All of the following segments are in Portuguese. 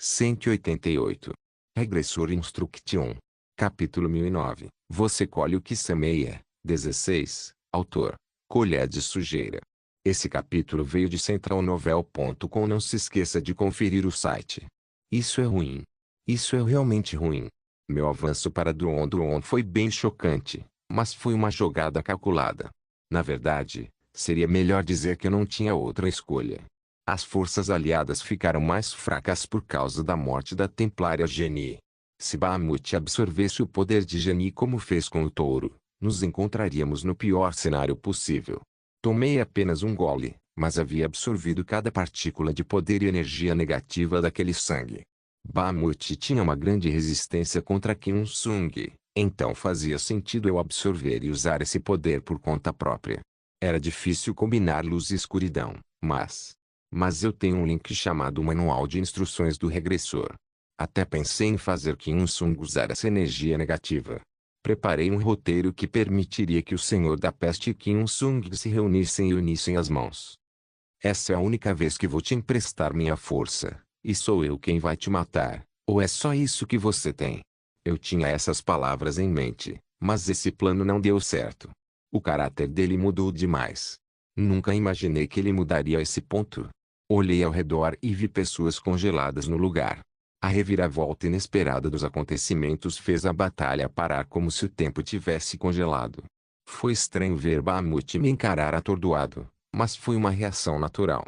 188. Regressor Instruction. Capítulo 1009. Você colhe o que semeia. 16. Autor. Colher de sujeira. Esse capítulo veio de centralnovel.com. Não se esqueça de conferir o site. Isso é ruim. Isso é realmente ruim. Meu avanço para Duon foi bem chocante, mas foi uma jogada calculada. Na verdade, seria melhor dizer que eu não tinha outra escolha. As forças aliadas ficaram mais fracas por causa da morte da Templária Genie. Se Bahamut absorvesse o poder de Genie como fez com o touro, nos encontraríamos no pior cenário possível. Tomei apenas um gole, mas havia absorvido cada partícula de poder e energia negativa daquele sangue. Bahamut tinha uma grande resistência contra Kim Sung, então fazia sentido eu absorver e usar esse poder por conta própria. Era difícil combinar luz e escuridão, mas eu tenho um link chamado Manual de Instruções do Regressor. Até pensei em fazer Kim Sung usar essa energia negativa. Preparei um roteiro que permitiria que o Senhor da Peste e Kim Sung se reunissem e unissem as mãos. Essa é a única vez que vou te emprestar minha força, e sou eu quem vai te matar, ou é só isso que você tem? Eu tinha essas palavras em mente, mas esse plano não deu certo. O caráter dele mudou demais. Nunca imaginei que ele mudaria a esse ponto. Olhei ao redor e vi pessoas congeladas no lugar. A reviravolta inesperada dos acontecimentos fez a batalha parar como se o tempo tivesse congelado. Foi estranho ver Bahamut me encarar atordoado, mas foi uma reação natural.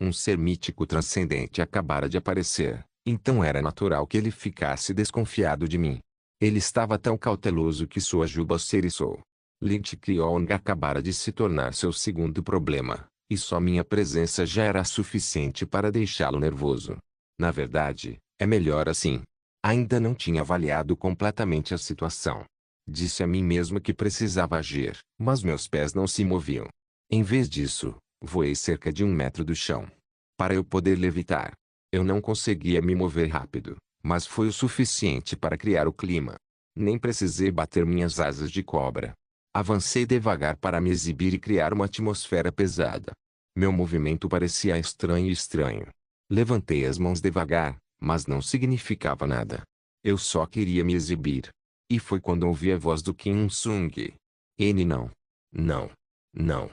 Um ser mítico transcendente acabara de aparecer, então era natural que ele ficasse desconfiado de mim. Ele estava tão cauteloso que sua juba se eriçou. Lynch Kyong acabara de se tornar seu segundo problema, e só minha presença já era suficiente para deixá-lo nervoso. Na verdade, é melhor assim. Ainda não tinha avaliado completamente a situação. Disse a mim mesmo que precisava agir, mas meus pés não se moviam. Em vez disso, voei cerca de 1 metro do chão. Para eu poder levitar. Eu não conseguia me mover rápido, mas foi o suficiente para criar o clima. Nem precisei bater minhas asas de cobra. Avancei devagar para me exibir e criar uma atmosfera pesada. Meu movimento parecia estranho. Levantei as mãos devagar, mas não significava nada. Eu só queria me exibir. E foi quando ouvi a voz do Kim Sung. Ele não. Não. Não.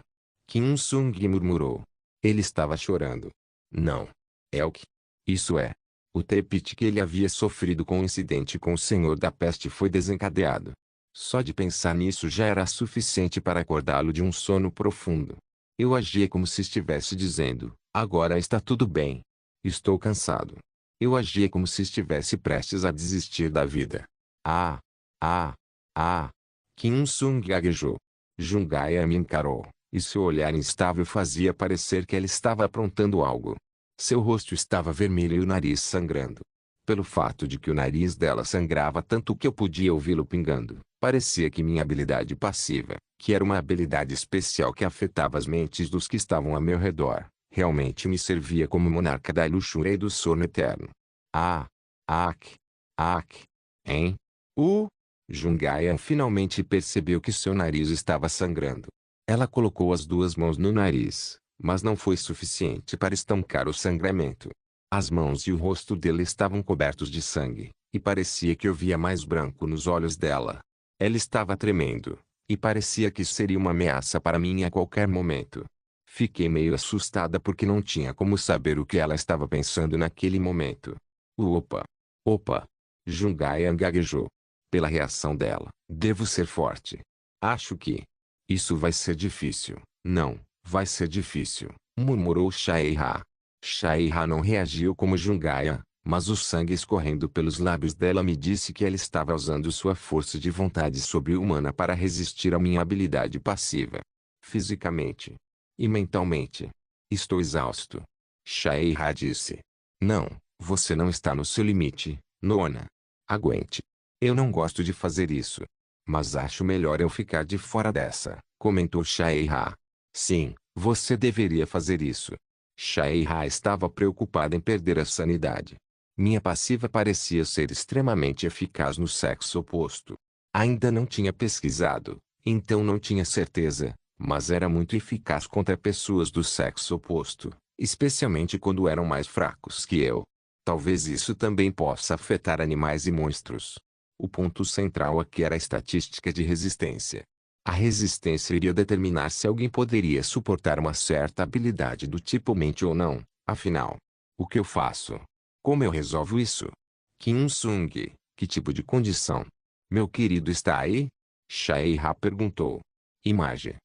Kim Sung murmurou. Ele estava chorando. Não. Elk. Isso é. O trepite que ele havia sofrido com o incidente com o Senhor da Peste foi desencadeado. Só de pensar nisso já era suficiente para acordá-lo de um sono profundo. Eu agia como se estivesse dizendo, agora está tudo bem. Estou cansado. Eu agia como se estivesse prestes a desistir da vida. Ah! Kim Sung gaguejou. Jungaya me encarou, e seu olhar instável fazia parecer que ela estava aprontando algo. Seu rosto estava vermelho e o nariz sangrando. Pelo fato de que o nariz dela sangrava tanto que eu podia ouvi-lo pingando, parecia que minha habilidade passiva, que era uma habilidade especial que afetava as mentes dos que estavam a meu redor, realmente me servia como monarca da luxúria e do sono eterno. Hein? Jungaya finalmente percebeu que seu nariz estava sangrando. Ela colocou as 2 mãos no nariz, mas não foi suficiente para estancar o sangramento. As mãos e o rosto dele estavam cobertos de sangue, e parecia que eu via mais branco nos olhos dela. Ela estava tremendo, e parecia que seria uma ameaça para mim a qualquer momento. Fiquei meio assustada porque não tinha como saber o que ela estava pensando naquele momento. Opa! Jungaya gaguejou. Pela reação dela, devo ser forte. Acho que isso vai ser difícil. Não, vai ser difícil, murmurou Shaiha. Shaiha não reagiu como Jungaya, mas o sangue escorrendo pelos lábios dela me disse que ela estava usando sua força de vontade sobre-humana para resistir à minha habilidade passiva. Fisicamente e mentalmente. Estou exausto. Shaiha disse. Não, você não está no seu limite, Nona. Aguente. Eu não gosto de fazer isso. Mas acho melhor eu ficar de fora dessa, comentou Shaiha. Sim, você deveria fazer isso. Shaiha estava preocupada em perder a sanidade. Minha passiva parecia ser extremamente eficaz no sexo oposto. Ainda não tinha pesquisado, então não tinha certeza, mas era muito eficaz contra pessoas do sexo oposto, especialmente quando eram mais fracos que eu. Talvez isso também possa afetar animais e monstros. O ponto central aqui era a estatística de resistência. A resistência iria determinar se alguém poderia suportar uma certa habilidade do tipo mente ou não. Afinal, o que eu faço? Como eu resolvo isso? Kim Sung, que tipo de condição? Meu querido está aí? Shae-ha perguntou. Imagem.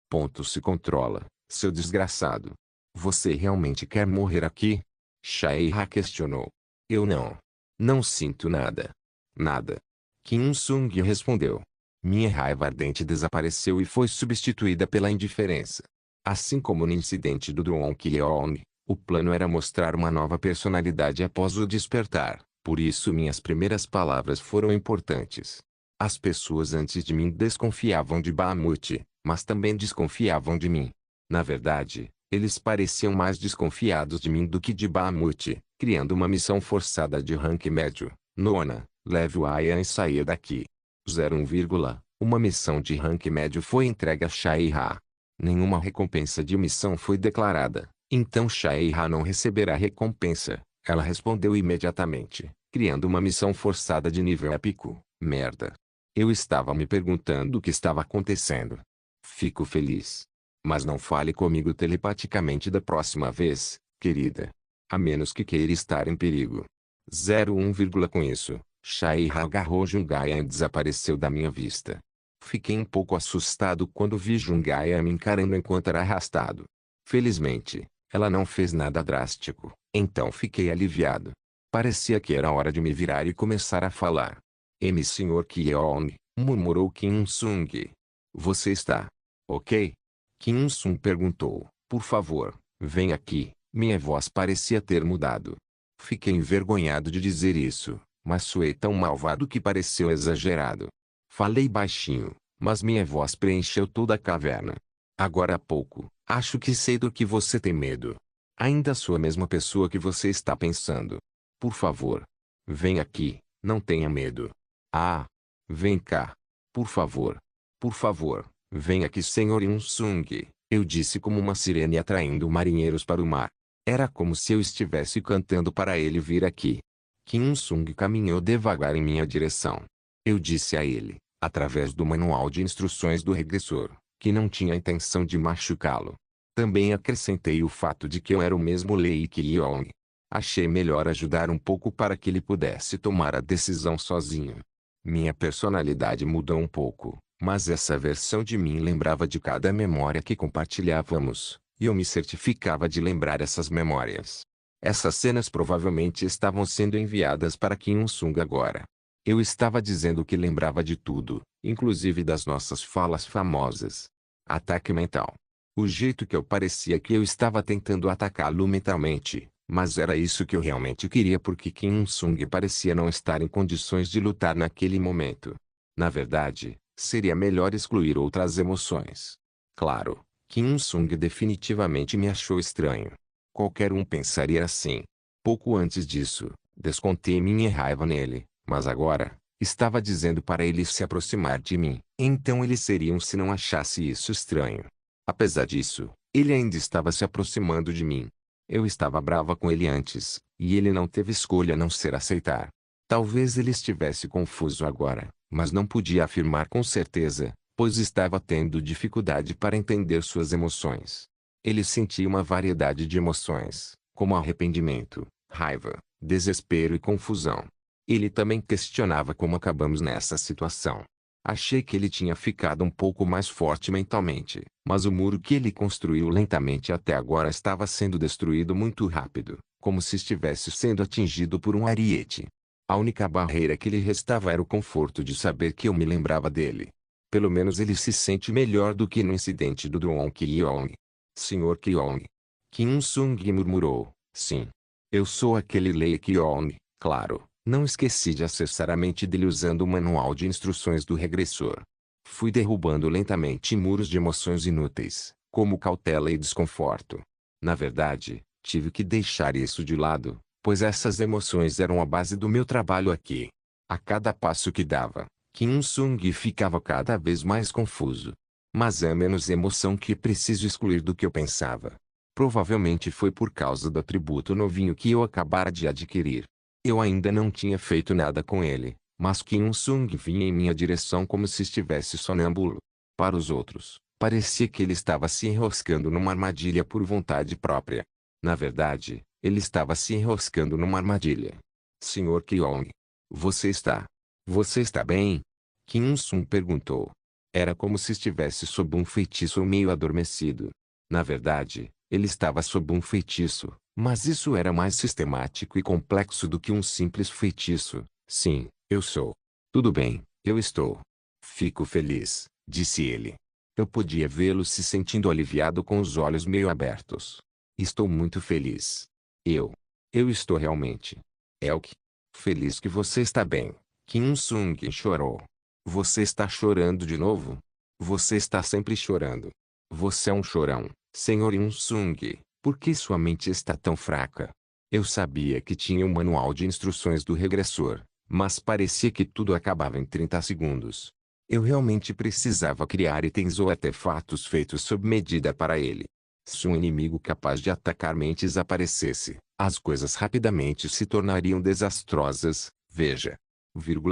Ponto se controla, seu desgraçado. Você realmente quer morrer aqui? Shae-ha questionou. Eu não. Não sinto nada. Nada. Kim Sung respondeu. Minha raiva ardente desapareceu e foi substituída pela indiferença. Assim como no incidente do Dron Kyeong, o plano era mostrar uma nova personalidade após o despertar, por isso minhas primeiras palavras foram importantes. As pessoas antes de mim desconfiavam de Bahamut, mas também desconfiavam de mim. Na verdade, eles pareciam mais desconfiados de mim do que de Bahamut, criando uma missão forçada de rank médio. Nona, leve o Ayan e saia daqui. 01, uma missão de rank médio foi entregue a Shae-ha. Nenhuma recompensa de missão foi declarada, então Shae-ha não receberá recompensa. Ela respondeu imediatamente, criando uma missão forçada de nível épico. Merda. Eu estava me perguntando o que estava acontecendo. Fico feliz. Mas não fale comigo telepaticamente da próxima vez, querida. A menos que queira estar em perigo. 01, com isso, Shae-ha agarrou Jungaya e desapareceu da minha vista. Fiquei um pouco assustado quando vi Jungaya me encarando enquanto era arrastado. Felizmente, ela não fez nada drástico, então fiquei aliviado. Parecia que era hora de me virar e começar a falar. Sr. Kyeong, murmurou Kim Sung. Você está ok? Kim Sung perguntou. Por favor, vem aqui. Minha voz parecia ter mudado. Fiquei envergonhado de dizer isso, mas soei tão malvado que pareceu exagerado. Falei baixinho, mas minha voz preencheu toda a caverna. Agora há pouco, acho que sei do que você tem medo. Ainda sou a mesma pessoa que você está pensando. Por favor, vem aqui, não tenha medo. Ah, vem cá. Por favor. Por favor, vem aqui, Sr. Sung. Eu disse como uma sirene atraindo marinheiros para o mar. Era como se eu estivesse cantando para ele vir aqui. Kim Sung caminhou devagar em minha direção. Eu disse a ele, através do manual de instruções do regressor, que não tinha intenção de machucá-lo. Também acrescentei o fato de que eu era o mesmo Lee Kyeong. Achei melhor ajudar um pouco para que ele pudesse tomar a decisão sozinho. Minha personalidade mudou um pouco, mas essa versão de mim lembrava de cada memória que compartilhávamos, e eu me certificava de lembrar essas memórias. Essas cenas provavelmente estavam sendo enviadas para Kim Sung agora. Eu estava dizendo que lembrava de tudo, inclusive das nossas falas famosas. Ataque mental. O jeito que eu parecia que eu estava tentando atacá-lo mentalmente, mas era isso que eu realmente queria porque Kim Sung parecia não estar em condições de lutar naquele momento. Na verdade, seria melhor excluir outras emoções. Claro, Kim Sung definitivamente me achou estranho. Qualquer um pensaria assim. Pouco antes disso, descontei minha raiva nele, mas agora, estava dizendo para ele se aproximar de mim. Então eles seriam se não achasse isso estranho. Apesar disso, ele ainda estava se aproximando de mim. Eu estava brava com ele antes, e ele não teve escolha a não ser aceitar. Talvez ele estivesse confuso agora, mas não podia afirmar com certeza, pois estava tendo dificuldade para entender suas emoções. Ele sentia uma variedade de emoções, como arrependimento, raiva, desespero e confusão. Ele também questionava como acabamos nessa situação. Achei que ele tinha ficado um pouco mais forte mentalmente, mas o muro que ele construiu lentamente até agora estava sendo destruído muito rápido, como se estivesse sendo atingido por um ariete. A única barreira que lhe restava era o conforto de saber que eu me lembrava dele. Pelo menos ele se sente melhor do que no incidente do Dron Kyeong. Sr. Kyeong. Kim Sung murmurou, sim. Eu sou aquele Lee Kyeong, claro. Não esqueci de acessar a mente dele usando o manual de instruções do regressor. Fui derrubando lentamente muros de emoções inúteis, como cautela e desconforto. Na verdade, tive que deixar isso de lado, pois essas emoções eram a base do meu trabalho aqui. A cada passo que dava, Kim Sung ficava cada vez mais confuso. Mas é menos emoção que preciso excluir do que eu pensava. Provavelmente foi por causa do atributo novinho que eu acabara de adquirir. Eu ainda não tinha feito nada com ele, mas Kim Sung vinha em minha direção como se estivesse sonâmbulo. Para os outros, parecia que ele estava se enroscando numa armadilha por vontade própria. Na verdade, ele estava se enroscando numa armadilha. Sr. Kyong, você está... Você está bem? Kim Sung perguntou. Era como se estivesse sob um feitiço meio adormecido. Na verdade, ele estava sob um feitiço, mas isso era mais sistemático e complexo do que um simples feitiço. Sim, eu sou. Tudo bem, eu estou. Fico feliz, disse ele. Eu podia vê-lo se sentindo aliviado com os olhos meio abertos. Estou muito feliz. Eu estou realmente. Elk. Feliz que você está bem. Kim Sung chorou. Você está chorando de novo? Você está sempre chorando. Você é um chorão, Sr. Sung. Por que sua mente está tão fraca? Eu sabia que tinha um manual de instruções do regressor, mas parecia que tudo acabava em 30 segundos. Eu realmente precisava criar itens ou artefatos feitos sob medida para ele. Se um inimigo capaz de atacar mentes aparecesse, as coisas rapidamente se tornariam desastrosas. Veja.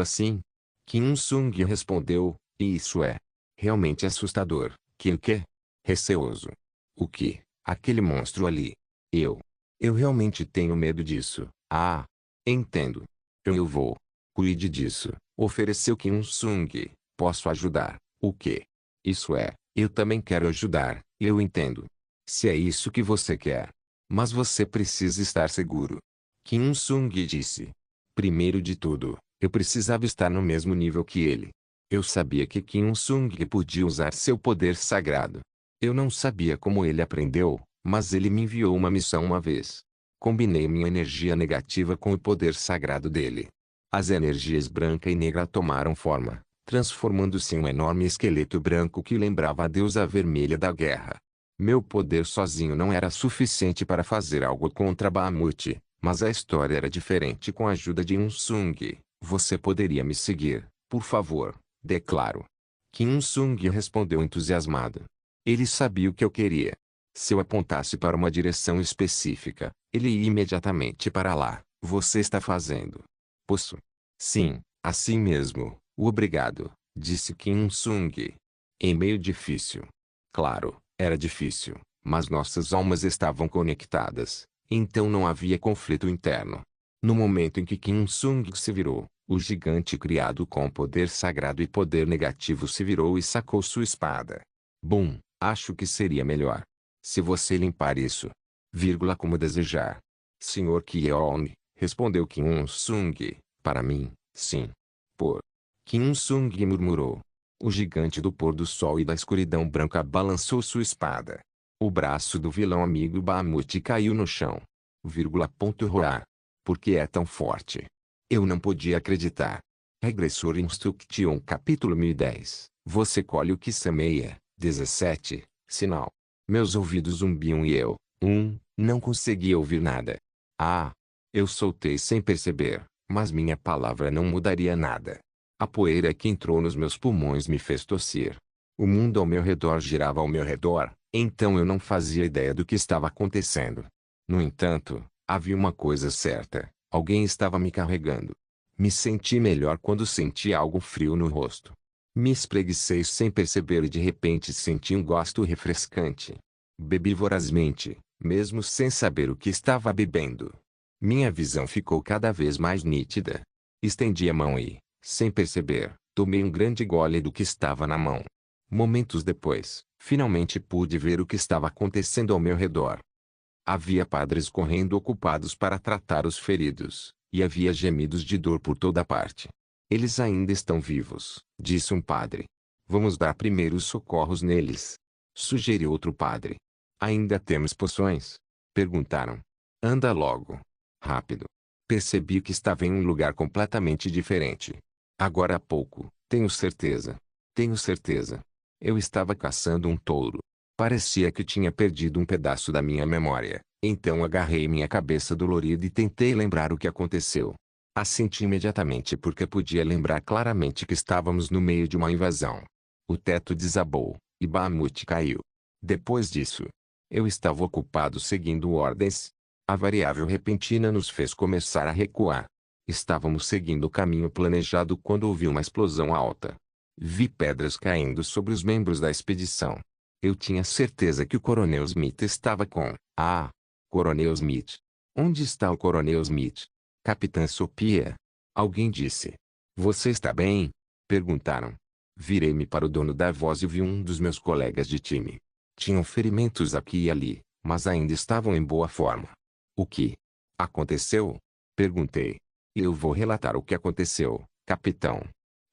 Sim. Kim Sung respondeu, e isso é realmente assustador. Que o quê? Receoso. O que? Aquele monstro ali. Eu realmente tenho medo disso. Ah, entendo. Eu vou. Cuide disso, ofereceu Kim Sung. Posso ajudar. O quê? Isso é, eu também quero ajudar, eu entendo. Se é isso que você quer. Mas você precisa estar seguro. Kim Sung disse. Primeiro de tudo, eu precisava estar no mesmo nível que ele. Eu sabia que Kim Sung podia usar seu poder sagrado. Eu não sabia como ele aprendeu, mas ele me enviou uma missão uma vez. Combinei minha energia negativa com o poder sagrado dele. As energias branca e negra tomaram forma, transformando-se em um enorme esqueleto branco que lembrava a deusa vermelha da guerra. Meu poder sozinho não era suficiente para fazer algo contra Bahamut, mas a história era diferente com a ajuda de Sung. Você poderia me seguir, por favor, declaro. Kim Sung respondeu entusiasmado. Ele sabia o que eu queria. Se eu apontasse para uma direção específica, ele ia imediatamente para lá. Você está fazendo. Posso? Sim, assim mesmo. Obrigado, disse Kim Sung. Em meio difícil. Claro, era difícil, mas nossas almas estavam conectadas, então não havia conflito interno. No momento em que Kim Sung se virou, o gigante criado com poder sagrado e poder negativo se virou e sacou sua espada. Bum, acho que seria melhor. Se você limpar isso. Como desejar. Sr. Kyeon, respondeu Kim Sung, para mim, sim. Por. Kim Sung murmurou. O gigante do pôr do sol e da escuridão branca balançou sua espada. O braço do vilão amigo Bahamut caiu no chão. Roar. Por que é tão forte? Eu não podia acreditar. Regressor Instruction capítulo 1010. Você colhe o que semeia. 17. Sinal. Meus ouvidos zumbiam e eu, não conseguia ouvir nada. Ah! Eu soltei sem perceber, mas minha palavra não mudaria nada. A poeira que entrou nos meus pulmões me fez tossir. O mundo ao meu redor girava ao meu redor, então eu não fazia ideia do que estava acontecendo. No entanto, havia uma coisa certa, alguém estava me carregando. Me senti melhor quando senti algo frio no rosto. Me espreguicei sem perceber e de repente senti um gosto refrescante. Bebi vorazmente, mesmo sem saber o que estava bebendo. Minha visão ficou cada vez mais nítida. Estendi a mão e, sem perceber, tomei um grande gole do que estava na mão. Momentos depois, finalmente pude ver o que estava acontecendo ao meu redor. Havia padres correndo ocupados para tratar os feridos, e havia gemidos de dor por toda parte. Eles ainda estão vivos, disse um padre. Vamos dar primeiros socorros neles. Sugeriu outro padre. Ainda temos poções? Perguntaram. Anda logo. Rápido. Percebi que estava em um lugar completamente diferente. Agora há pouco, tenho certeza. Tenho certeza. Eu estava caçando um touro. Parecia que tinha perdido um pedaço da minha memória. Então agarrei minha cabeça dolorida e tentei lembrar o que aconteceu. Assenti imediatamente porque podia lembrar claramente que estávamos no meio de uma invasão. O teto desabou, e Bahamut caiu. Depois disso, Eu estava ocupado seguindo ordens. A variável repentina nos fez começar a recuar. Estávamos seguindo o caminho planejado quando ouvi uma explosão alta. Vi pedras caindo sobre os membros da expedição. Eu tinha certeza que o Coronel Smith estava com... Ah! Coronel Smith. Onde está o Coronel Smith? Capitã Sophia. Alguém disse. Você está bem? Perguntaram. Virei-me para o dono da voz e vi um dos meus colegas de time. Tinham ferimentos aqui e ali, mas ainda estavam em boa forma. O que aconteceu? Perguntei. Eu vou relatar o que aconteceu, capitão.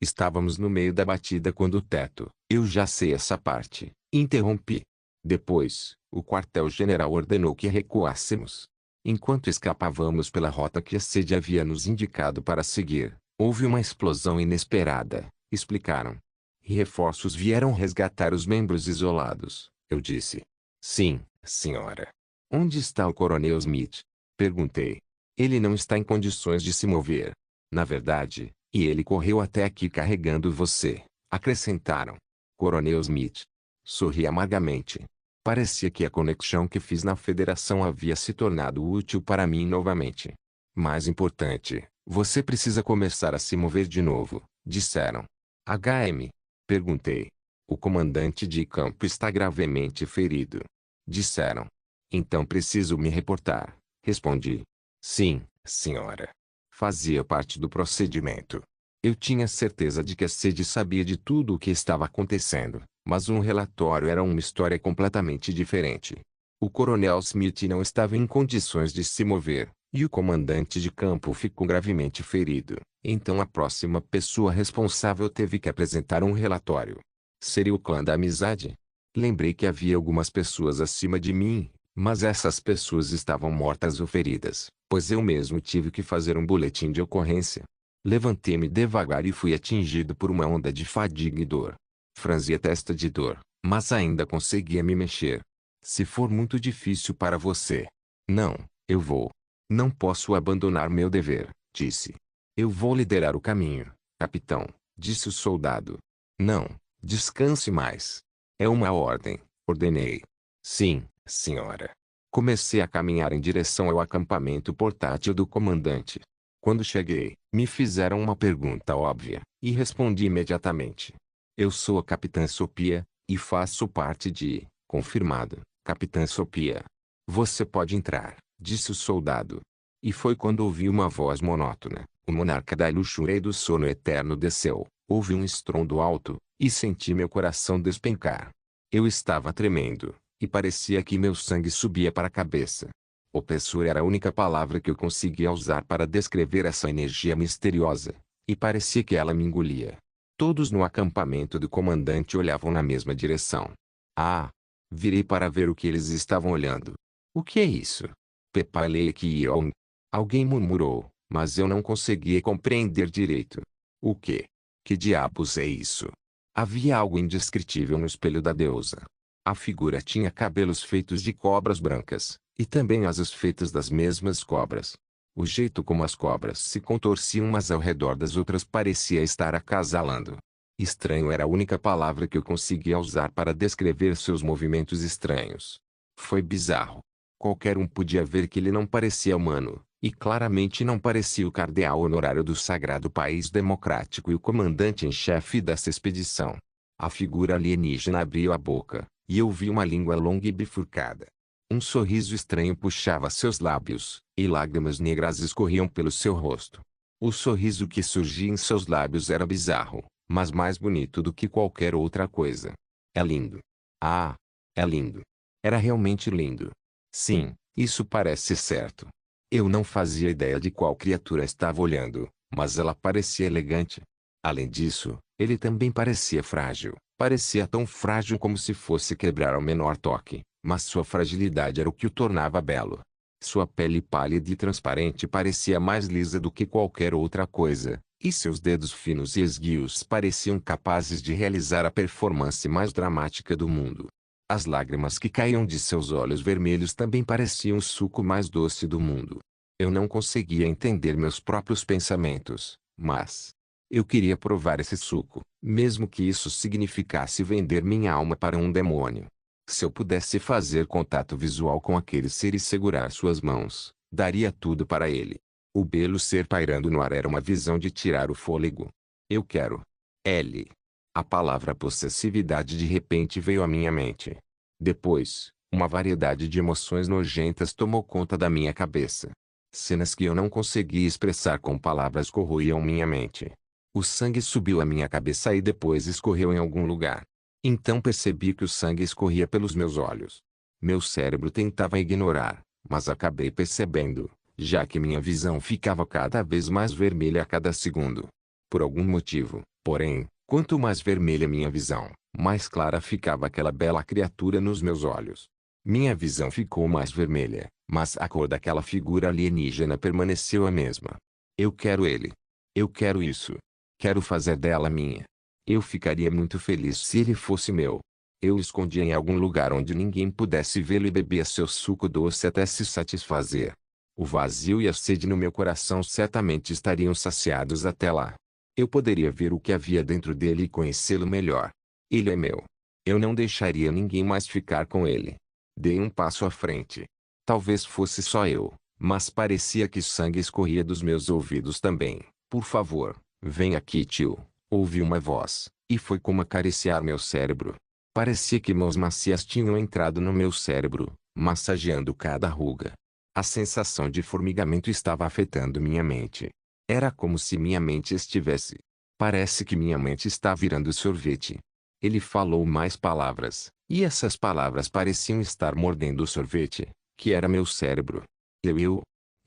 Estávamos no meio da batida quando o teto... Eu já sei essa parte, interrompi. Depois, o quartel-general ordenou que recuássemos. Enquanto escapávamos pela rota que a sede havia nos indicado para seguir, houve uma explosão inesperada, explicaram. E reforços vieram resgatar os membros isolados, eu disse. Sim, senhora. Onde está o Coronel Smith? Perguntei. Ele não está em condições de se mover. Na verdade, e ele correu até aqui carregando você, acrescentaram. Coronel Smith. Sorri amargamente. Parecia que a conexão que fiz na federação havia se tornado útil para mim novamente. Mais importante, você precisa começar a se mover de novo, disseram. HM? Perguntei. O comandante de campo está gravemente ferido. Disseram. Então preciso me reportar, respondi. Sim, senhora. Fazia parte do procedimento. Eu tinha certeza de que a sede sabia de tudo o que estava acontecendo, mas um relatório era uma história completamente diferente. O Coronel Smith não estava em condições de se mover, e o comandante de campo ficou gravemente ferido. Então a próxima pessoa responsável teve que apresentar um relatório. Seria o clã da amizade? Lembrei que havia algumas pessoas acima de mim, mas essas pessoas estavam mortas ou feridas, pois eu mesmo tive que fazer um boletim de ocorrência. Levantei-me devagar e fui atingido por uma onda de fadiga e dor. Franzi a testa de dor, mas ainda conseguia me mexer. Se for muito difícil para você. Não, eu vou. Não posso abandonar meu dever, disse. Eu vou liderar o caminho, capitão, disse o soldado. Não, descanse mais. É uma ordem, ordenei. Sim, senhora. Comecei a caminhar em direção ao acampamento portátil do comandante. Quando cheguei, me fizeram uma pergunta óbvia, e respondi imediatamente. Eu sou a Capitã Sophia, e faço parte de... Confirmado, Capitã Sophia. Você pode entrar, disse o soldado. E foi quando ouvi uma voz monótona. O monarca da luxúria e do sono eterno desceu. Houve um estrondo alto, e senti meu coração despencar. Eu estava tremendo, e parecia que meu sangue subia para a cabeça. Opressor era a única palavra que eu conseguia usar para descrever essa energia misteriosa, e parecia que ela me engolia. Todos no acampamento do comandante olhavam na mesma direção. Ah! Virei para ver o que eles estavam olhando. O que é isso? Pepalekion. Alguém murmurou, mas eu não conseguia compreender direito. O quê? Que diabos é isso? Havia algo indescritível no espelho da deusa. A figura tinha cabelos feitos de cobras brancas, e também asas feitas das mesmas cobras. O jeito como as cobras se contorciam umas ao redor das outras parecia estar acasalando. Estranho era a única palavra que eu conseguia usar para descrever seus movimentos estranhos. Foi bizarro. Qualquer um podia ver que ele não parecia humano, e claramente não parecia o cardeal honorário do Sagrado País Democrático e o comandante em chefe dessa expedição. A figura alienígena abriu a boca, e eu vi uma língua longa e bifurcada. Um sorriso estranho puxava seus lábios, e lágrimas negras escorriam pelo seu rosto. O sorriso que surgia em seus lábios era bizarro, mas mais bonito do que qualquer outra coisa. É lindo. Ah! É lindo. Era realmente lindo. Sim, isso parece certo. Eu não fazia ideia de qual criatura estava olhando, mas ela parecia elegante. Além disso, ele também parecia frágil. Parecia tão frágil como se fosse quebrar ao menor toque, mas sua fragilidade era o que o tornava belo. Sua pele pálida e transparente parecia mais lisa do que qualquer outra coisa, e seus dedos finos e esguios pareciam capazes de realizar a performance mais dramática do mundo. As lágrimas que caíam de seus olhos vermelhos também pareciam o suco mais doce do mundo. Eu não conseguia entender meus próprios pensamentos, mas eu queria provar esse suco, mesmo que isso significasse vender minha alma para um demônio. Se eu pudesse fazer contato visual com aquele ser e segurar suas mãos, daria tudo para ele. O belo ser pairando no ar era uma visão de tirar o fôlego. Eu quero. L. A palavra possessividade de repente veio à minha mente. Depois, uma variedade de emoções nojentas tomou conta da minha cabeça. Cenas que eu não conseguia expressar com palavras corroíam minha mente. O sangue subiu à minha cabeça e depois escorreu em algum lugar. Então percebi que o sangue escorria pelos meus olhos. Meu cérebro tentava ignorar, mas acabei percebendo, já que minha visão ficava cada vez mais vermelha a cada segundo. Por algum motivo, porém, quanto mais vermelha minha visão, mais clara ficava aquela bela criatura nos meus olhos. Minha visão ficou mais vermelha, mas a cor daquela figura alienígena permaneceu a mesma. Eu quero ele. Eu quero isso. Quero fazer dela minha. Eu ficaria muito feliz se ele fosse meu. Eu o escondia em algum lugar onde ninguém pudesse vê-lo e bebia seu suco doce até se satisfazer. O vazio e a sede no meu coração certamente estariam saciados até lá. Eu poderia ver o que havia dentro dele e conhecê-lo melhor. Ele é meu. Eu não deixaria ninguém mais ficar com ele. Dei um passo à frente. Talvez fosse só eu, mas parecia que sangue escorria dos meus ouvidos também. Por favor, vem aqui, tio. Ouvi uma voz, e foi como acariciar meu cérebro. Parecia que mãos macias tinham entrado no meu cérebro, massageando cada ruga. A sensação de formigamento estava afetando minha mente. Era como se minha mente estivesse. Parece que minha mente está virando sorvete. Ele falou mais palavras, e essas palavras pareciam estar mordendo o sorvete, que era meu cérebro.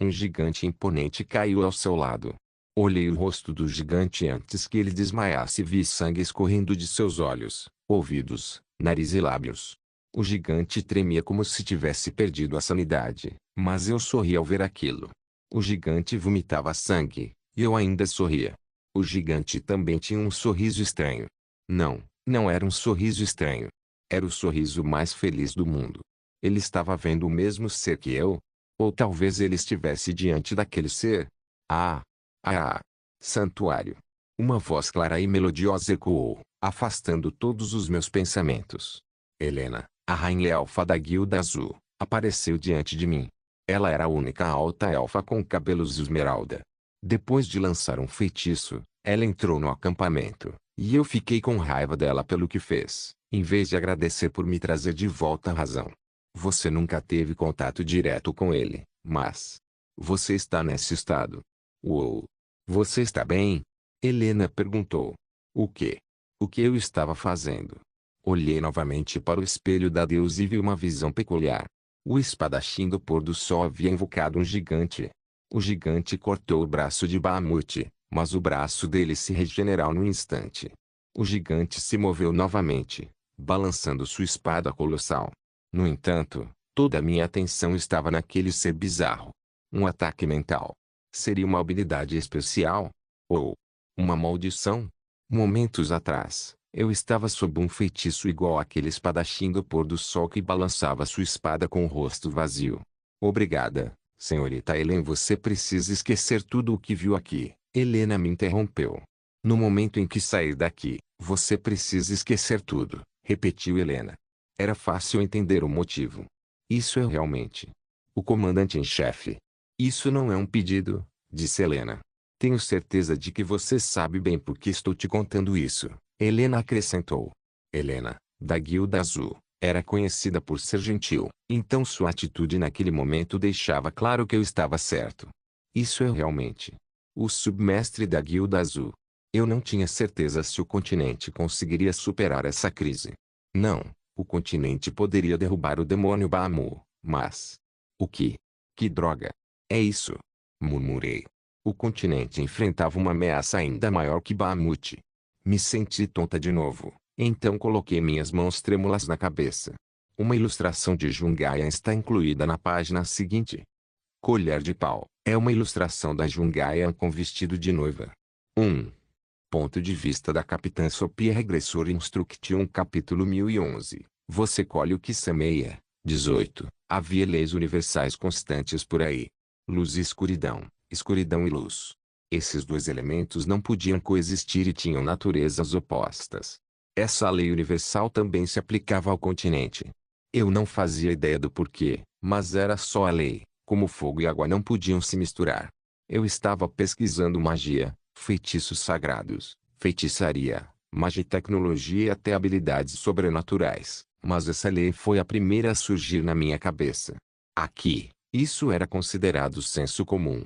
Um gigante imponente caiu ao seu lado. Olhei o rosto do gigante antes que ele desmaiasse e vi sangue escorrendo de seus olhos, ouvidos, nariz e lábios. O gigante tremia como se tivesse perdido a sanidade, mas eu sorri ao ver aquilo. O gigante vomitava sangue, e eu ainda sorria. O gigante também tinha um sorriso estranho. Não, não era um sorriso estranho. Era o sorriso mais feliz do mundo. Ele estava vendo o mesmo ser que eu? Ou talvez ele estivesse diante daquele ser? Ah! Ah! Santuário! Uma voz clara e melodiosa ecoou, afastando todos os meus pensamentos. Helena, a rainha elfa da Guilda Azul, apareceu diante de mim. Ela era a única alta elfa com cabelos esmeralda. Depois de lançar um feitiço, ela entrou no acampamento, e eu fiquei com raiva dela pelo que fez, em vez de agradecer por me trazer de volta à razão. Você nunca teve contato direto com ele, mas você está nesse estado. Uou! Você está bem? Helena perguntou. O quê? O que eu estava fazendo? Olhei novamente para o espelho da deusa e vi uma visão peculiar. O espadachim do pôr do sol havia invocado um gigante. O gigante cortou o braço de Bahamut, mas o braço dele se regenerou no instante. O gigante se moveu novamente, balançando sua espada colossal. No entanto, toda a minha atenção estava naquele ser bizarro. Um ataque mental. Seria uma habilidade especial? Ou uma maldição? Momentos atrás, eu estava sob um feitiço igual àquele espadachim do pôr do sol que balançava sua espada com o rosto vazio. Obrigada, senhorita Helen. Você precisa esquecer tudo o que viu aqui. Helena me interrompeu. No momento em que sair daqui, você precisa esquecer tudo, repetiu Helena. Era fácil entender o motivo. Isso é realmente o comandante em chefe. Isso não é um pedido, disse Helena. Tenho certeza de que você sabe bem por que estou te contando isso, Helena acrescentou. Helena, da Guilda Azul, era conhecida por ser gentil, então sua atitude naquele momento deixava claro que eu estava certo. Isso é realmente o submestre da Guilda Azul. Eu não tinha certeza se o continente conseguiria superar essa crise. Não, o continente poderia derrubar o demônio Bahamut, mas o que? Que droga! É isso! Murmurei. O continente enfrentava uma ameaça ainda maior que Bahamut. Me senti tonta de novo, então coloquei minhas mãos trêmulas na cabeça. Uma ilustração de Jungaia está incluída na página seguinte. Colher de pau. É uma ilustração da Jungaia com vestido de noiva. 1. Ponto de vista da Capitã Sophia Regressor Instruction capítulo 1011. Você colhe o que semeia. 18. Havia leis universais constantes por aí. Luz e escuridão, escuridão e luz. Esses dois elementos não podiam coexistir e tinham naturezas opostas. Essa lei universal também se aplicava ao continente. Eu não fazia ideia do porquê, mas era só a lei, como fogo e água não podiam se misturar. Eu estava pesquisando magia, feitiços sagrados, feitiçaria, magia e tecnologia e até habilidades sobrenaturais, mas essa lei foi a primeira a surgir na minha cabeça. Aqui, isso era considerado senso comum.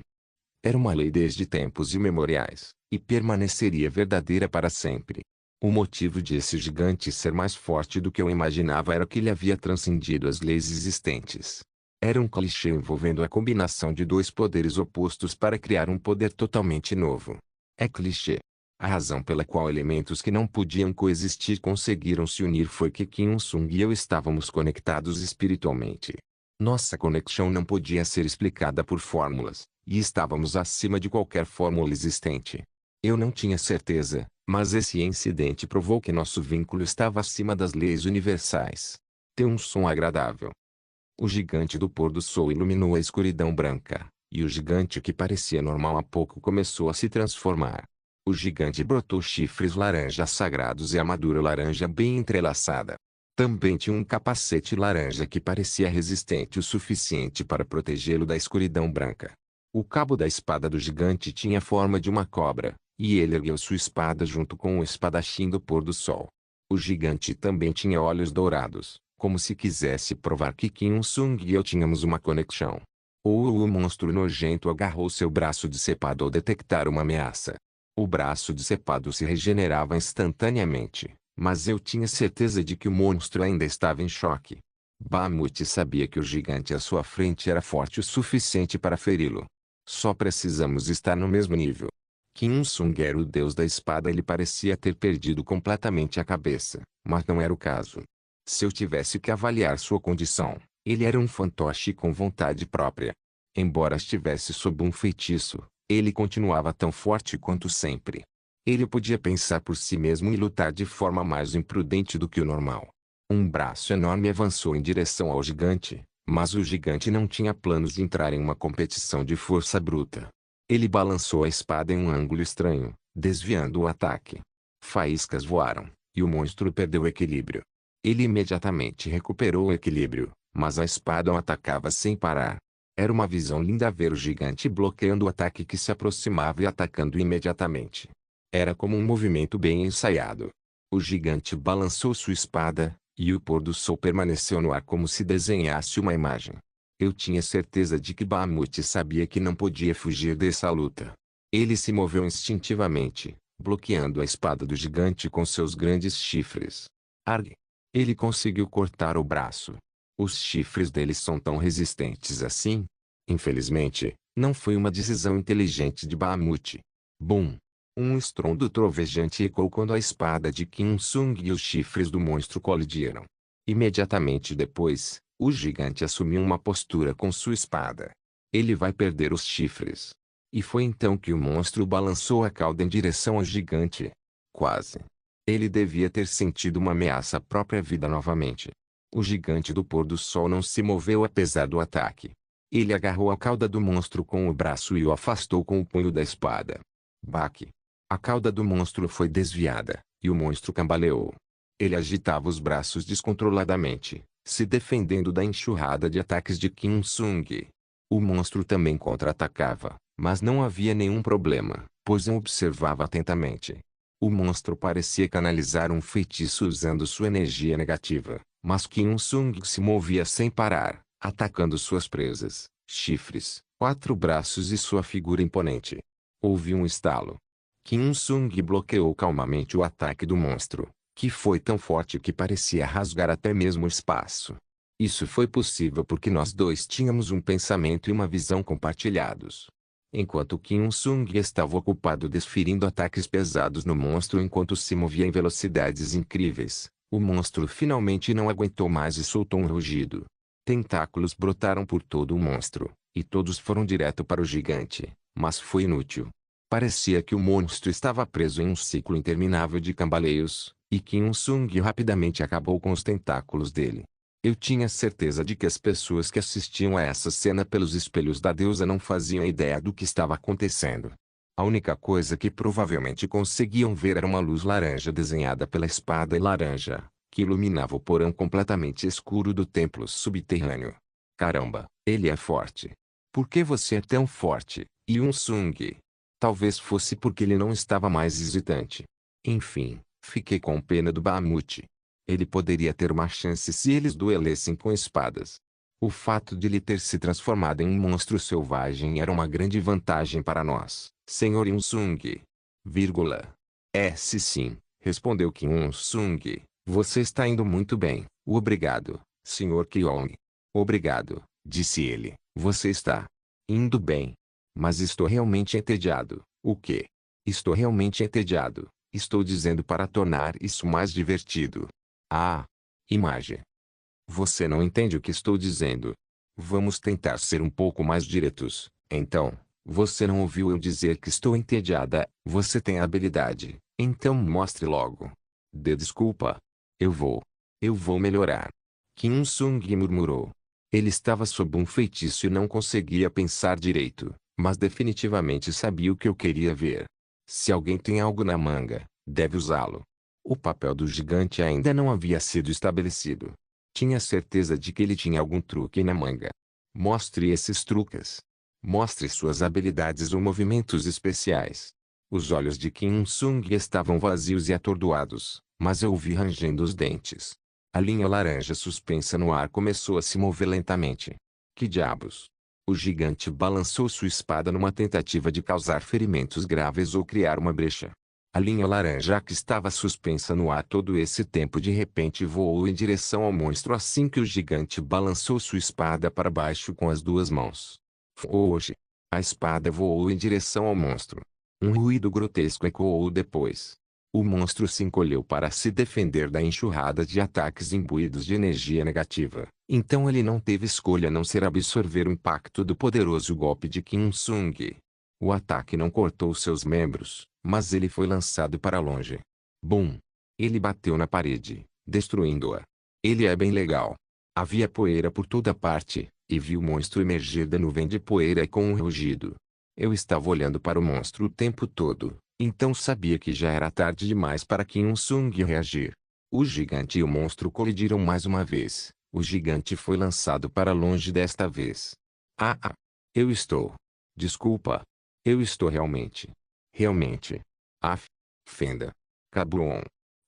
Era uma lei desde tempos imemoriais, e permaneceria verdadeira para sempre. O motivo de esse gigante ser mais forte do que eu imaginava era que ele havia transcendido as leis existentes. Era um clichê envolvendo a combinação de dois poderes opostos para criar um poder totalmente novo. É clichê. A razão pela qual elementos que não podiam coexistir conseguiram se unir foi que Kim Il-sung e eu estávamos conectados espiritualmente. Nossa conexão não podia ser explicada por fórmulas, e estávamos acima de qualquer fórmula existente. Eu não tinha certeza, mas esse incidente provou que nosso vínculo estava acima das leis universais. Tem um som agradável. O gigante do pôr do sol iluminou a escuridão branca, e o gigante que parecia normal há pouco começou a se transformar. O gigante brotou chifres laranja sagrados e armadura laranja bem entrelaçada. Também tinha um capacete laranja que parecia resistente o suficiente para protegê-lo da escuridão branca. O cabo da espada do gigante tinha a forma de uma cobra, e ele ergueu sua espada junto com o espadachim do pôr do sol. O gigante também tinha olhos dourados, como se quisesse provar que Kim Il-sung e eu tínhamos uma conexão. O monstro nojento agarrou seu braço decepado ao detectar uma ameaça. O braço decepado se regenerava instantaneamente, mas eu tinha certeza de que o monstro ainda estava em choque. Bahamut sabia que o gigante à sua frente era forte o suficiente para feri-lo. Só precisamos estar no mesmo nível. Kim Il-sung era o deus da espada e ele parecia ter perdido completamente a cabeça, mas não era o caso. Se eu tivesse que avaliar sua condição, ele era um fantoche com vontade própria. Embora estivesse sob um feitiço, ele continuava tão forte quanto sempre. Ele podia pensar por si mesmo e lutar de forma mais imprudente do que o normal. Um braço enorme avançou em direção ao gigante, mas o gigante não tinha planos de entrar em uma competição de força bruta. Ele balançou a espada em um ângulo estranho, desviando o ataque. Faíscas voaram, e o monstro perdeu o equilíbrio. Ele imediatamente recuperou o equilíbrio, mas a espada o atacava sem parar. Era uma visão linda ver o gigante bloqueando o ataque que se aproximava e atacando imediatamente. Era como um movimento bem ensaiado. O gigante balançou sua espada, e o pôr do sol permaneceu no ar como se desenhasse uma imagem. Eu tinha certeza de que Bahamut sabia que não podia fugir dessa luta. Ele se moveu instintivamente, bloqueando a espada do gigante com seus grandes chifres. Arg! Ele conseguiu cortar o braço. Os chifres dele são tão resistentes assim? Infelizmente, não foi uma decisão inteligente de Bahamut. Bum! Um estrondo trovejante ecoou quando a espada de Kim Il-sung e os chifres do monstro colidiram. Imediatamente depois, o gigante assumiu uma postura com sua espada. Ele vai perder os chifres. E foi então que o monstro balançou a cauda em direção ao gigante. Quase. Ele devia ter sentido uma ameaça à própria vida novamente. O gigante do pôr do sol não se moveu apesar do ataque. Ele agarrou a cauda do monstro com o braço e o afastou com o punho da espada. Baque! A cauda do monstro foi desviada, e o monstro cambaleou. Ele agitava os braços descontroladamente, se defendendo da enxurrada de ataques de Kim Il-sung. O monstro também contra-atacava, mas não havia nenhum problema, pois o observava atentamente. O monstro parecia canalizar um feitiço usando sua energia negativa, mas Kim Il-sung se movia sem parar, atacando suas presas, chifres, 4 braços e sua figura imponente. Houve um estalo. Kim Il-sung bloqueou calmamente o ataque do monstro, que foi tão forte que parecia rasgar até mesmo o espaço. Isso foi possível porque nós dois tínhamos um pensamento e uma visão compartilhados. Enquanto Kim Il-sung estava ocupado desferindo ataques pesados no monstro enquanto se movia em velocidades incríveis, o monstro finalmente não aguentou mais e soltou um rugido. Tentáculos brotaram por todo o monstro, e todos foram direto para o gigante, mas foi inútil. Parecia que o monstro estava preso em um ciclo interminável de cambaleios, e Kim Il-sung rapidamente acabou com os tentáculos dele. Eu tinha certeza de que as pessoas que assistiam a essa cena pelos espelhos da deusa não faziam ideia do que estava acontecendo. A única coisa que provavelmente conseguiam ver era uma luz laranja desenhada pela espada e laranja, que iluminava o porão completamente escuro do templo subterrâneo. Caramba, ele é forte. Por que você é tão forte, Yun-sung? Talvez fosse porque ele não estava mais hesitante. Enfim, fiquei com pena do Bahamut. Ele poderia ter uma chance se eles duelessem com espadas. O fato de ele ter se transformado em um monstro selvagem era uma grande vantagem para nós, Sr. Yun-sung. Se sim, respondeu Kim Un-sung. Você está indo muito bem. Obrigado, Sr. Kyong. Obrigado, disse ele. Você está indo bem. Mas estou realmente entediado. O quê? Estou realmente entediado. Estou dizendo para tornar isso mais divertido. Ah! Imagem. Você não entende o que estou dizendo. Vamos tentar ser um pouco mais diretos. Então, você não ouviu eu dizer que estou entediada. Você tem habilidade. Então mostre logo. Dê desculpa. Eu vou melhorar. Kim Sung murmurou. Ele estava sob um feitiço e não conseguia pensar direito, mas definitivamente sabia o que eu queria ver. Se alguém tem algo na manga, deve usá-lo. O papel do gigante ainda não havia sido estabelecido. Tinha certeza de que ele tinha algum truque na manga. Mostre esses truques. Mostre suas habilidades ou movimentos especiais. Os olhos de Kim Sung estavam vazios e atordoados, mas eu o vi rangendo os dentes. A linha laranja suspensa no ar começou a se mover lentamente. Que diabos? O gigante balançou sua espada numa tentativa de causar ferimentos graves ou criar uma brecha. A linha laranja que estava suspensa no ar todo esse tempo de repente voou em direção ao monstro assim que o gigante balançou sua espada para baixo com as duas mãos. Hoje, a espada voou em direção ao monstro. Um ruído grotesco ecoou depois. O monstro se encolheu para se defender da enxurrada de ataques imbuídos de energia negativa. Então ele não teve escolha a não ser absorver o impacto do poderoso golpe de Kim Sung. O ataque não cortou seus membros, mas ele foi lançado para longe. Bum! Ele bateu na parede, destruindo-a. Ele é bem legal. Havia poeira por toda parte, e vi o monstro emergir da nuvem de poeira com um rugido. Eu estava olhando para o monstro o tempo todo, então sabia que já era tarde demais para Kim Sung reagir. O gigante e o monstro colidiram mais uma vez. O gigante foi lançado para longe desta vez. Eu estou. Desculpa. Eu estou realmente. Realmente. Fenda. Cabum.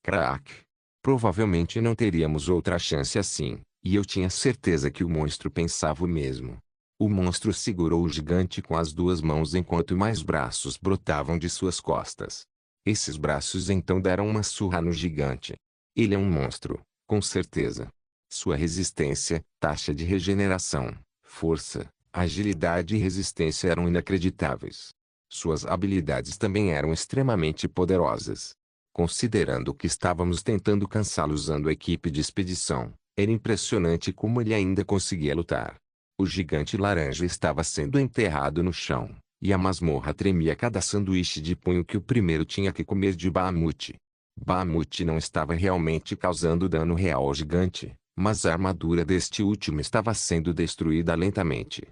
Crack. Provavelmente não teríamos outra chance assim, e eu tinha certeza que o monstro pensava o mesmo. O monstro segurou o gigante com as duas mãos enquanto mais braços brotavam de suas costas. Esses braços então deram uma surra no gigante. Ele é um monstro, com certeza. Sua resistência, taxa de regeneração, força, agilidade e resistência eram inacreditáveis. Suas habilidades também eram extremamente poderosas. Considerando que estávamos tentando cansá-lo usando a equipe de expedição, era impressionante como ele ainda conseguia lutar. O gigante laranja estava sendo enterrado no chão, e a masmorra tremia a cada sanduíche de punho que o primeiro tinha que comer de Bahamut. Bahamut não estava realmente causando dano real ao gigante, mas a armadura deste último estava sendo destruída lentamente.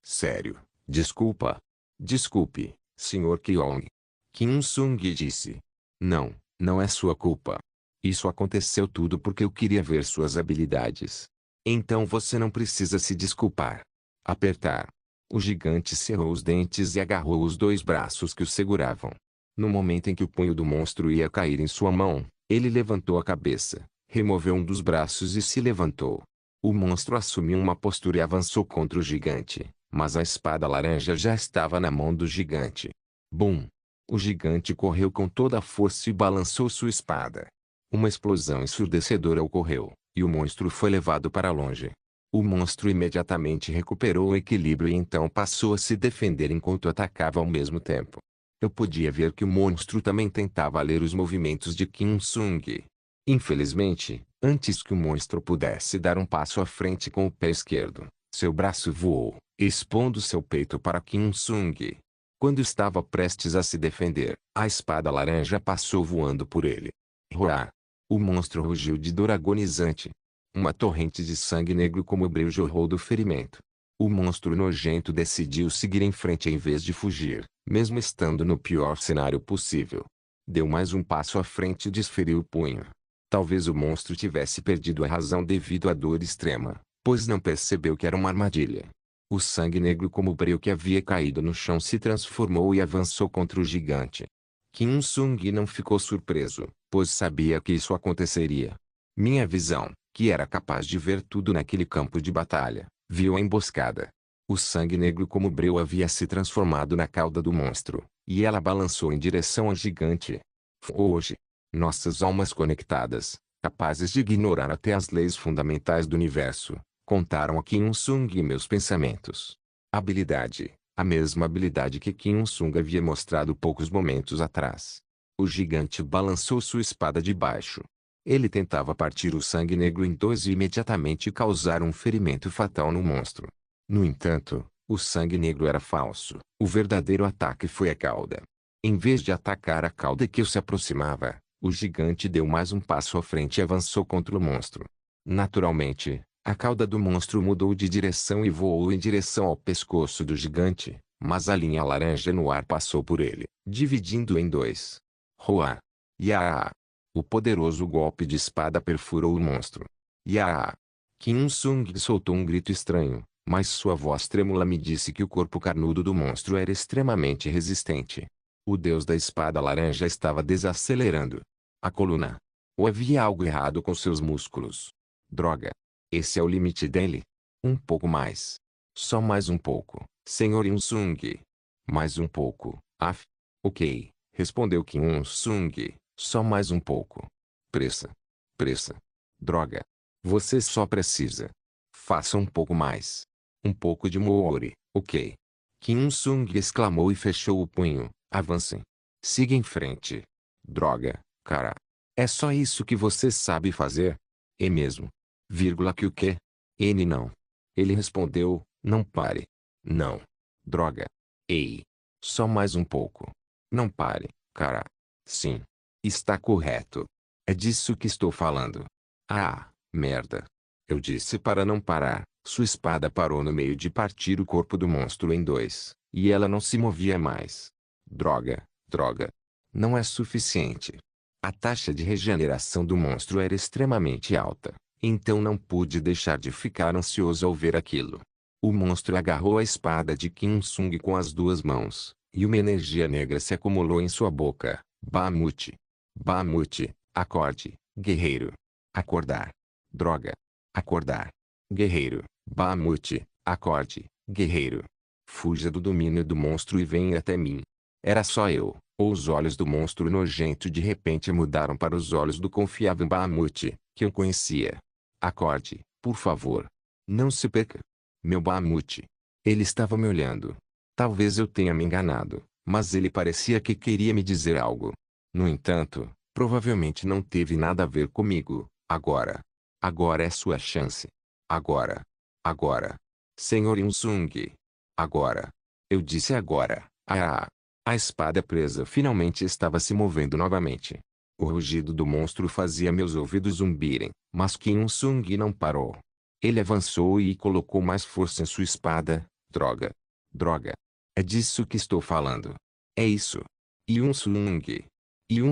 Sério. Desculpa. Desculpe, Sr. Kyong. Kim Sung disse. Não é sua culpa. Isso aconteceu tudo porque eu queria ver suas habilidades. Então você não precisa se desculpar. Apertar. O gigante cerrou os dentes e agarrou os dois braços que o seguravam. No momento em que o punho do monstro ia cair em sua mão, ele levantou a cabeça, removeu um dos braços e se levantou. O monstro assumiu uma postura e avançou contra o gigante, mas a espada laranja já estava na mão do gigante. Bum! O gigante correu com toda a força e balançou sua espada. Uma explosão ensurdecedora ocorreu, e o monstro foi levado para longe. O monstro imediatamente recuperou o equilíbrio e então passou a se defender enquanto atacava ao mesmo tempo. Eu podia ver que o monstro também tentava ler os movimentos de Kim Sung. Infelizmente, antes que o monstro pudesse dar um passo à frente com o pé esquerdo, seu braço voou, expondo seu peito para Kim Sung. Quando estava prestes a se defender, a espada laranja passou voando por ele. Roar! O monstro rugiu de dor agonizante. Uma torrente de sangue negro como brilho jorrou do ferimento. O monstro nojento decidiu seguir em frente em vez de fugir, mesmo estando no pior cenário possível. Deu mais um passo à frente e desferiu o punho. Talvez o monstro tivesse perdido a razão devido à dor extrema, pois não percebeu que era uma armadilha. O sangue negro como breu que havia caído no chão se transformou e avançou contra o gigante. Kim Sung não ficou surpreso, pois sabia que isso aconteceria. Minha visão, que era capaz de ver tudo naquele campo de batalha, viu a emboscada. O sangue negro como breu havia se transformado na cauda do monstro, e ela balançou em direção ao gigante. Hoje, nossas almas conectadas, capazes de ignorar até as leis fundamentais do universo, contaram a Kim Sung meus pensamentos. Habilidade, a mesma habilidade que Kim Sung havia mostrado poucos momentos atrás. O gigante balançou sua espada de baixo. Ele tentava partir o sangue negro em dois e imediatamente causar um ferimento fatal no monstro. No entanto, o sangue negro era falso. O verdadeiro ataque foi a cauda. Em vez de atacar a cauda que se aproximava, o gigante deu mais um passo à frente e avançou contra o monstro. Naturalmente, a cauda do monstro mudou de direção e voou em direção ao pescoço do gigante, mas a linha laranja no ar passou por ele, dividindo em dois. Roa! Yaa! O poderoso golpe de espada perfurou o monstro. Yaa! Kim Sung soltou um grito estranho, mas sua voz trêmula me disse que o corpo carnudo do monstro era extremamente resistente. O deus da espada laranja estava desacelerando. A coluna. Ou havia algo errado com seus músculos? Droga. Esse é o limite dele? Um pouco mais. Só mais um pouco, Sr. Sung. Mais um pouco, af. Ok, respondeu Kim Sung. Só mais um pouco. Pressa. Pressa. Droga. Você só precisa. Faça um pouco mais. Um pouco de Moori, ok. Kim Sung exclamou e fechou o punho. Avancem. Siga em frente. Droga, cara. É só isso que você sabe fazer? É mesmo. Vírgula que o quê? N não. Ele respondeu, não pare. Não. Droga. Ei. Só mais um pouco. Não pare, cara. Sim. Está correto. É disso que estou falando. Ah, merda. Eu disse para não parar. Sua espada parou no meio de partir o corpo do monstro em dois, e ela não se movia mais. Droga, droga. Não é suficiente. A taxa de regeneração do monstro era extremamente alta, então não pude deixar de ficar ansioso ao ver aquilo. O monstro agarrou a espada de Kim Sung com as duas mãos, e uma energia negra se acumulou em sua boca. Bahamut. Bahamut, acorde, guerreiro. Acordar. Droga. Acordar. Guerreiro. Bahamut, acorde, guerreiro. Fuja do domínio do monstro e venha até mim. Era só eu, ou os olhos do monstro nojento de repente mudaram para os olhos do confiável Bahamut, que eu conhecia. Acorde, por favor. Não se perca. Meu Bahamut. Ele estava me olhando. Talvez eu tenha me enganado, mas ele parecia que queria me dizer algo. No entanto, provavelmente não teve nada a ver comigo. Agora. Agora é sua chance. Agora. Agora. Sr. Sung. Agora. Eu disse agora. Ah! A espada presa finalmente estava se movendo novamente. O rugido do monstro fazia meus ouvidos zumbirem, mas Kim Sung não parou. Ele avançou e colocou mais força em sua espada. Droga. Droga. É disso que estou falando. É isso. Sung.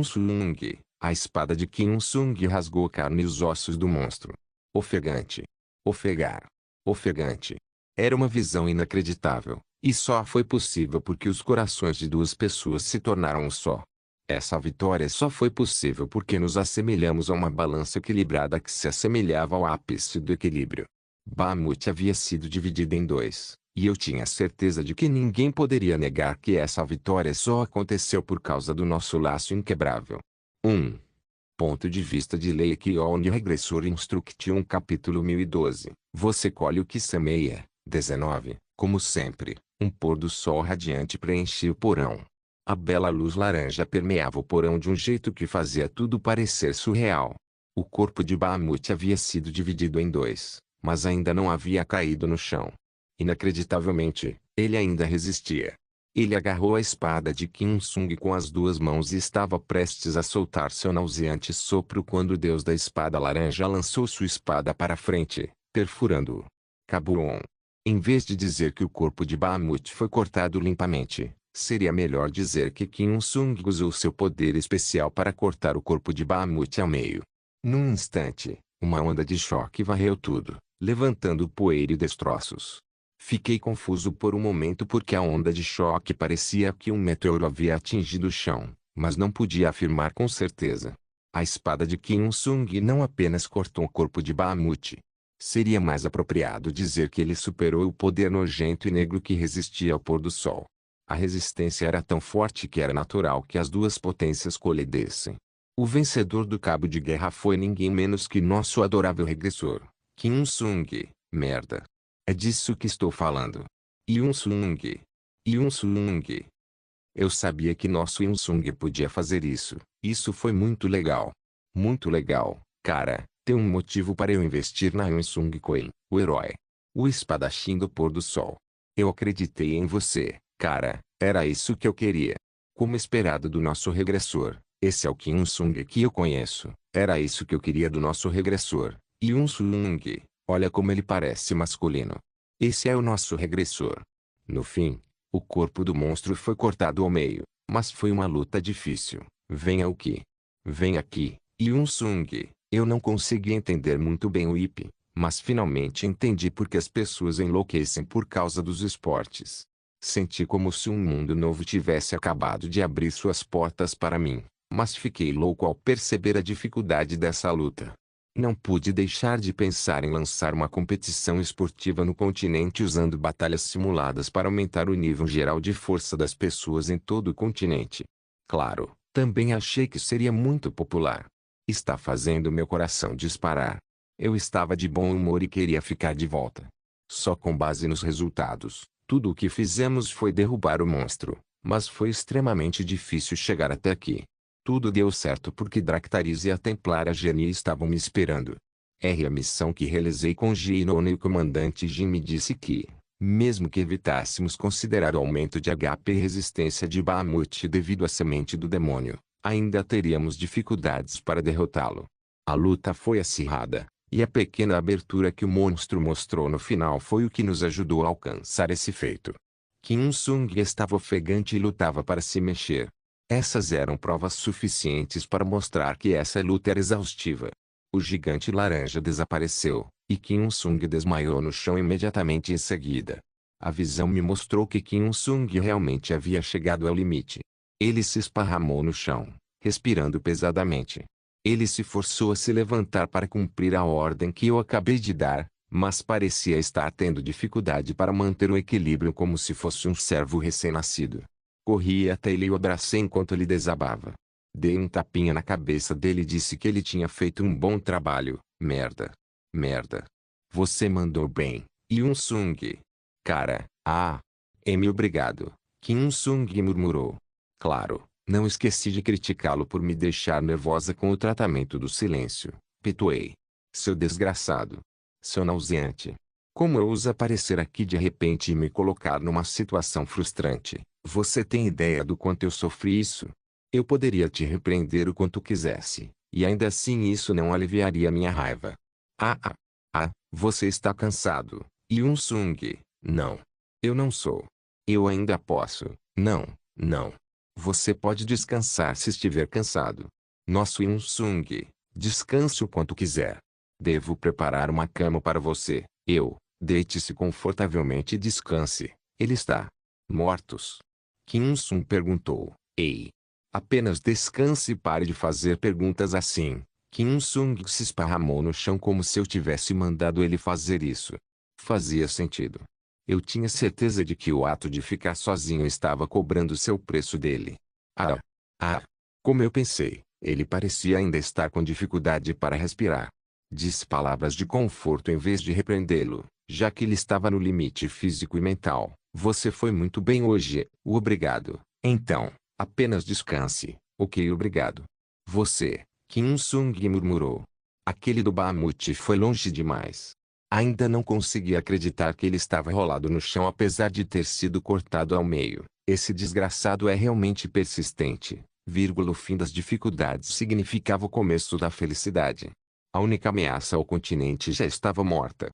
Sung. A espada de Kim Sung rasgou a carne e os ossos do monstro. Ofegante. Ofegar. Ofegante. Era uma visão inacreditável, e só foi possível porque os corações de duas pessoas se tornaram um só. Essa vitória só foi possível porque nos assemelhamos a uma balança equilibrada que se assemelhava ao ápice do equilíbrio. Bahamut havia sido dividida em dois, e eu tinha certeza de que ninguém poderia negar que essa vitória só aconteceu por causa do nosso laço inquebrável. 1. Ponto de vista de Leikyon Regressor Instruction Capítulo 1012. Você colhe o que semeia. 19. Como sempre, um pôr do sol radiante preenchia o porão. A bela luz laranja permeava o porão de um jeito que fazia tudo parecer surreal. O corpo de Bahamut havia sido dividido em dois, mas ainda não havia caído no chão. Inacreditavelmente, ele ainda resistia. Ele agarrou a espada de Kim Sung com as duas mãos e estava prestes a soltar seu nauseante sopro quando o deus da espada laranja lançou sua espada para frente, perfurando-o. Kaboom! Em vez de dizer que o corpo de Bahamut foi cortado limpamente, seria melhor dizer que Kim Sung usou seu poder especial para cortar o corpo de Bahamut ao meio. Num instante, uma onda de choque varreu tudo, levantando poeira e destroços. Fiquei confuso por um momento porque a onda de choque parecia que um meteoro havia atingido o chão, mas não podia afirmar com certeza. A espada de Kim Il-sung não apenas cortou o corpo de Bahamut. Seria mais apropriado dizer que ele superou o poder nojento e negro que resistia ao pôr do sol. A resistência era tão forte que era natural que as duas potências colidissem. O vencedor do cabo de guerra foi ninguém menos que nosso adorável regressor, Kim Il-sung. Merda. É disso que estou falando. Il-sung. Il-sung. Eu sabia que nosso Il-sung podia fazer isso. Isso foi muito legal. Muito legal, cara. Tem um motivo para eu investir na Il-sung Coin, o herói. O espadachim do pôr do sol. Eu acreditei em você, cara. Era isso que eu queria. Como esperado do nosso regressor. Esse é o Kim Il-sung que eu conheço. Era isso que eu queria do nosso regressor. Il-sung. Olha como ele parece masculino. Esse é o nosso regressor. No fim, o corpo do monstro foi cortado ao meio, mas foi uma luta difícil. Venha o que? Vem aqui, Il-sung. Eu não consegui entender muito bem o Ip, mas finalmente entendi por que as pessoas enlouquecem por causa dos esportes. Senti como se um mundo novo tivesse acabado de abrir suas portas para mim, mas fiquei louco ao perceber a dificuldade dessa luta. Não pude deixar de pensar em lançar uma competição esportiva no continente usando batalhas simuladas para aumentar o nível geral de força das pessoas em todo o continente. Claro, também achei que seria muito popular. Está fazendo meu coração disparar. Eu estava de bom humor e queria ficar de volta. Só com base nos resultados, tudo o que fizemos foi derrubar o monstro, mas foi extremamente difícil chegar até aqui. Tudo deu certo porque Dractaris e a Templária Genie estavam me esperando. A missão que realizei com Ginon e o comandante Jin me disse que, mesmo que evitássemos considerar o aumento de HP e resistência de Bahamut devido à semente do demônio, ainda teríamos dificuldades para derrotá-lo. A luta foi acirrada, e a pequena abertura que o monstro mostrou no final foi o que nos ajudou a alcançar esse feito. Kim Il-sung estava ofegante e lutava para se mexer. Essas eram provas suficientes para mostrar que essa luta era exaustiva. O gigante laranja desapareceu, e Kim Il-sung desmaiou no chão imediatamente em seguida. A visão me mostrou que Kim Il-sung realmente havia chegado ao limite. Ele se esparramou no chão, respirando pesadamente. Ele se forçou a se levantar para cumprir a ordem que eu acabei de dar, mas parecia estar tendo dificuldade para manter o equilíbrio como se fosse um servo recém-nascido. Corri até ele e o abracei enquanto ele desabava. Dei um tapinha na cabeça dele e disse que ele tinha feito um bom trabalho. Merda. Merda. Você mandou bem, Il-sung. Cara, obrigado. Kim Il-sung murmurou. Claro, não esqueci de criticá-lo por me deixar nervosa com o tratamento do silêncio. Pituei. Seu desgraçado. Seu nauseante. Como ousa aparecer aqui de repente e me colocar numa situação frustrante? Você tem ideia do quanto eu sofri isso? Eu poderia te repreender o quanto quisesse, e ainda assim isso não aliviaria minha raiva. Você está cansado, Il-sung. Não. Eu não sou. Eu ainda posso. Não, não. Você pode descansar se estiver cansado. Nosso Il-sung. Descanse o quanto quiser. Devo preparar uma cama para você. Deite-se confortavelmente e descanse. Ele está. Mortos. Kim Il-sung perguntou. Ei. Apenas descanse e pare de fazer perguntas assim. Kim Il-sung se esparramou no chão como se eu tivesse mandado ele fazer isso. Fazia sentido. Eu tinha certeza de que o ato de ficar sozinho estava cobrando seu preço dele. Como eu pensei, ele parecia ainda estar com dificuldade para respirar. Disse palavras de conforto em vez de repreendê-lo, já que ele estava no limite físico e mental. Você foi muito bem hoje, obrigado. Então, apenas descanse, ok, obrigado. Você, Kim Il-sung murmurou. Aquele do Bahamut foi longe demais. Ainda não conseguia acreditar que ele estava rolado no chão apesar de ter sido cortado ao meio. Esse desgraçado é realmente persistente. O fim das dificuldades significava o começo da felicidade. A única ameaça ao continente já estava morta.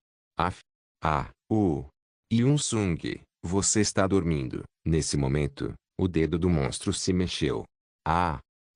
Il-sung, você está dormindo. Nesse momento, o dedo do monstro se mexeu.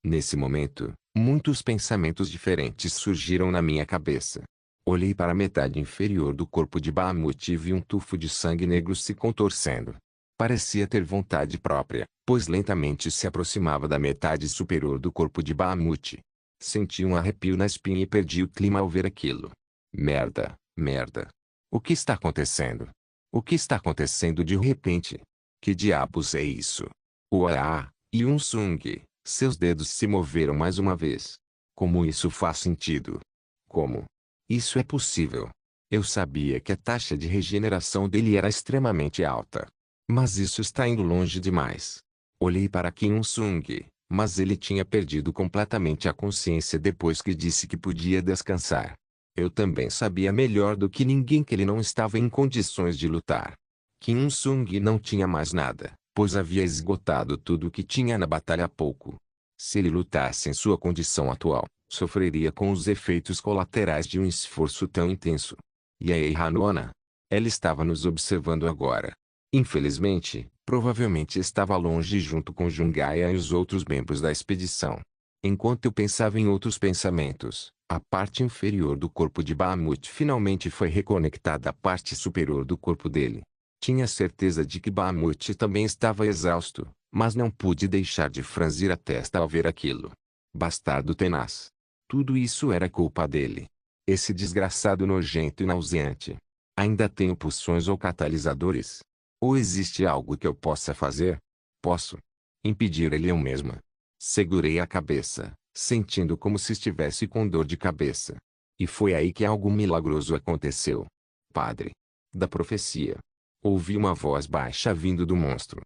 Nesse momento, Muitos pensamentos diferentes surgiram na minha cabeça. Olhei para a metade inferior do corpo de Bahamut e vi um tufo de sangue negro se contorcendo. Parecia ter vontade própria, pois lentamente se aproximava da metade superior do corpo de Bahamut. Senti um arrepio na espinha e perdi o clima ao ver aquilo. Merda, merda. O que está acontecendo? O que está acontecendo de repente? Que diabos é isso? Uau! Yun-sung, seus dedos se moveram mais uma vez. Como isso faz sentido? Como? Isso é possível. Eu sabia que a taxa de regeneração dele era extremamente alta. Mas isso está indo longe demais. Olhei para Kim Il-sung, mas ele tinha perdido completamente a consciência depois que disse que podia descansar. Eu também sabia melhor do que ninguém que ele não estava em condições de lutar. Kim Il-sung não tinha mais nada, pois havia esgotado tudo o que tinha na batalha há pouco. Se ele lutasse em sua condição atual, sofreria com os efeitos colaterais de um esforço tão intenso. E aí Hanona? Ela estava nos observando agora. Infelizmente, provavelmente estava longe junto com Jungaya e os outros membros da expedição. Enquanto eu pensava em outros pensamentos, a parte inferior do corpo de Bahamut finalmente foi reconectada à parte superior do corpo dele. Tinha certeza de que Bahamut também estava exausto, mas não pude deixar de franzir a testa ao ver aquilo. Bastardo tenaz. Tudo isso era culpa dele. Esse desgraçado nojento e nauseante. Ainda tenho pulsões ou catalisadores? Ou existe algo que eu possa fazer? Posso impedir ele eu mesma. Segurei a cabeça, sentindo como se estivesse com dor de cabeça. E foi aí que algo milagroso aconteceu. Padre. Da profecia. Ouvi uma voz baixa vindo do monstro.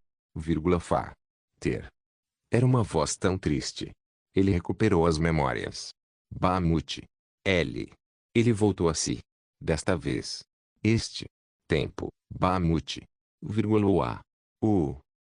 Fá. Ter. Era uma voz tão triste. Ele recuperou as memórias. Bahamut. L. Ele voltou a si. Desta vez. Este. Tempo. Bahamut. Uá.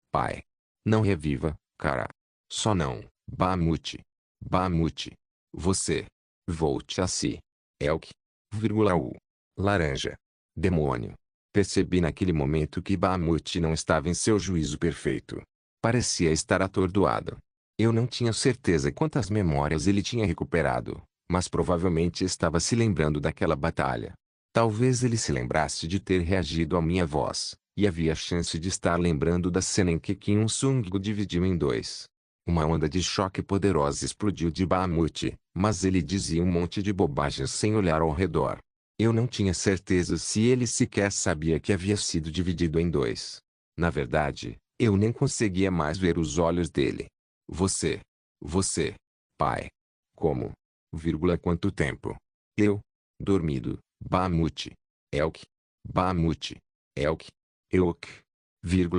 Pai. Não reviva, cara. Só não. Bahamut. Bahamut. Você. Volte a si. Elk. U. Laranja. Demônio. Percebi naquele momento que Bahamut não estava em seu juízo perfeito. Parecia estar atordoado. Eu não tinha certeza quantas memórias ele tinha recuperado, mas provavelmente estava se lembrando daquela batalha. Talvez ele se lembrasse de ter reagido à minha voz, e havia chance de estar lembrando da cena em que Kim Il-sung o dividiu em dois. Uma onda de choque poderosa explodiu de Bahamut, mas ele dizia um monte de bobagens sem olhar ao redor. Eu não tinha certeza se ele sequer sabia que havia sido dividido em dois. Na verdade, eu nem conseguia mais ver os olhos dele. Você. Você. Pai. Como? Quanto tempo? Eu. Dormido. Bahamut. Elk. Bahamut. Elk. Euk.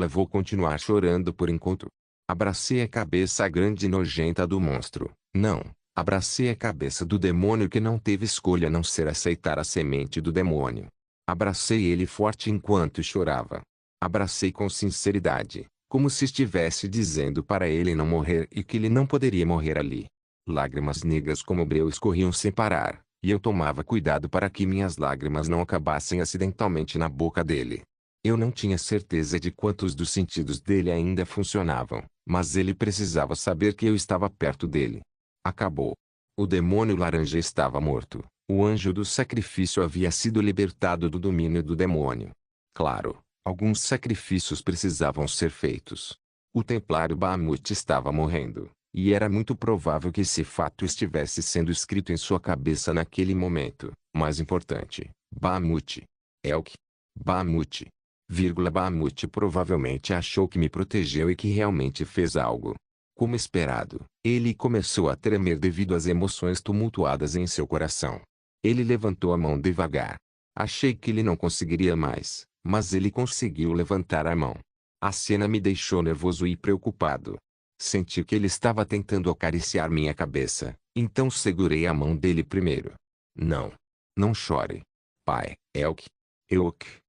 Vou continuar chorando por enquanto. Abracei a cabeça grande e nojenta do monstro. Não. Abracei a cabeça do demônio que não teve escolha a não ser aceitar a semente do demônio. Abracei ele forte enquanto chorava. Abracei com sinceridade, como se estivesse dizendo para ele não morrer e que ele não poderia morrer ali. Lágrimas negras como breu escorriam sem parar, e eu tomava cuidado para que minhas lágrimas não acabassem acidentalmente na boca dele. Eu não tinha certeza de quantos dos sentidos dele ainda funcionavam, mas ele precisava saber que eu estava perto dele. Acabou. O demônio laranja estava morto. O anjo do sacrifício havia sido libertado do domínio do demônio. Claro, alguns sacrifícios precisavam ser feitos. O templário Bahamut estava morrendo, e era muito provável que esse fato estivesse sendo escrito em sua cabeça naquele momento. Mais importante, Bahamut. Elk. Bahamut. Bahamut provavelmente achou que me protegeu e que realmente fez algo. Como esperado, ele começou a tremer devido às emoções tumultuadas em seu coração. Ele levantou a mão devagar. Achei que ele não conseguiria mais, mas ele conseguiu levantar a mão. A cena me deixou nervoso e preocupado. Senti que ele estava tentando acariciar minha cabeça, então segurei a mão dele primeiro. Não. Não chore. Pai, Elk. Elk.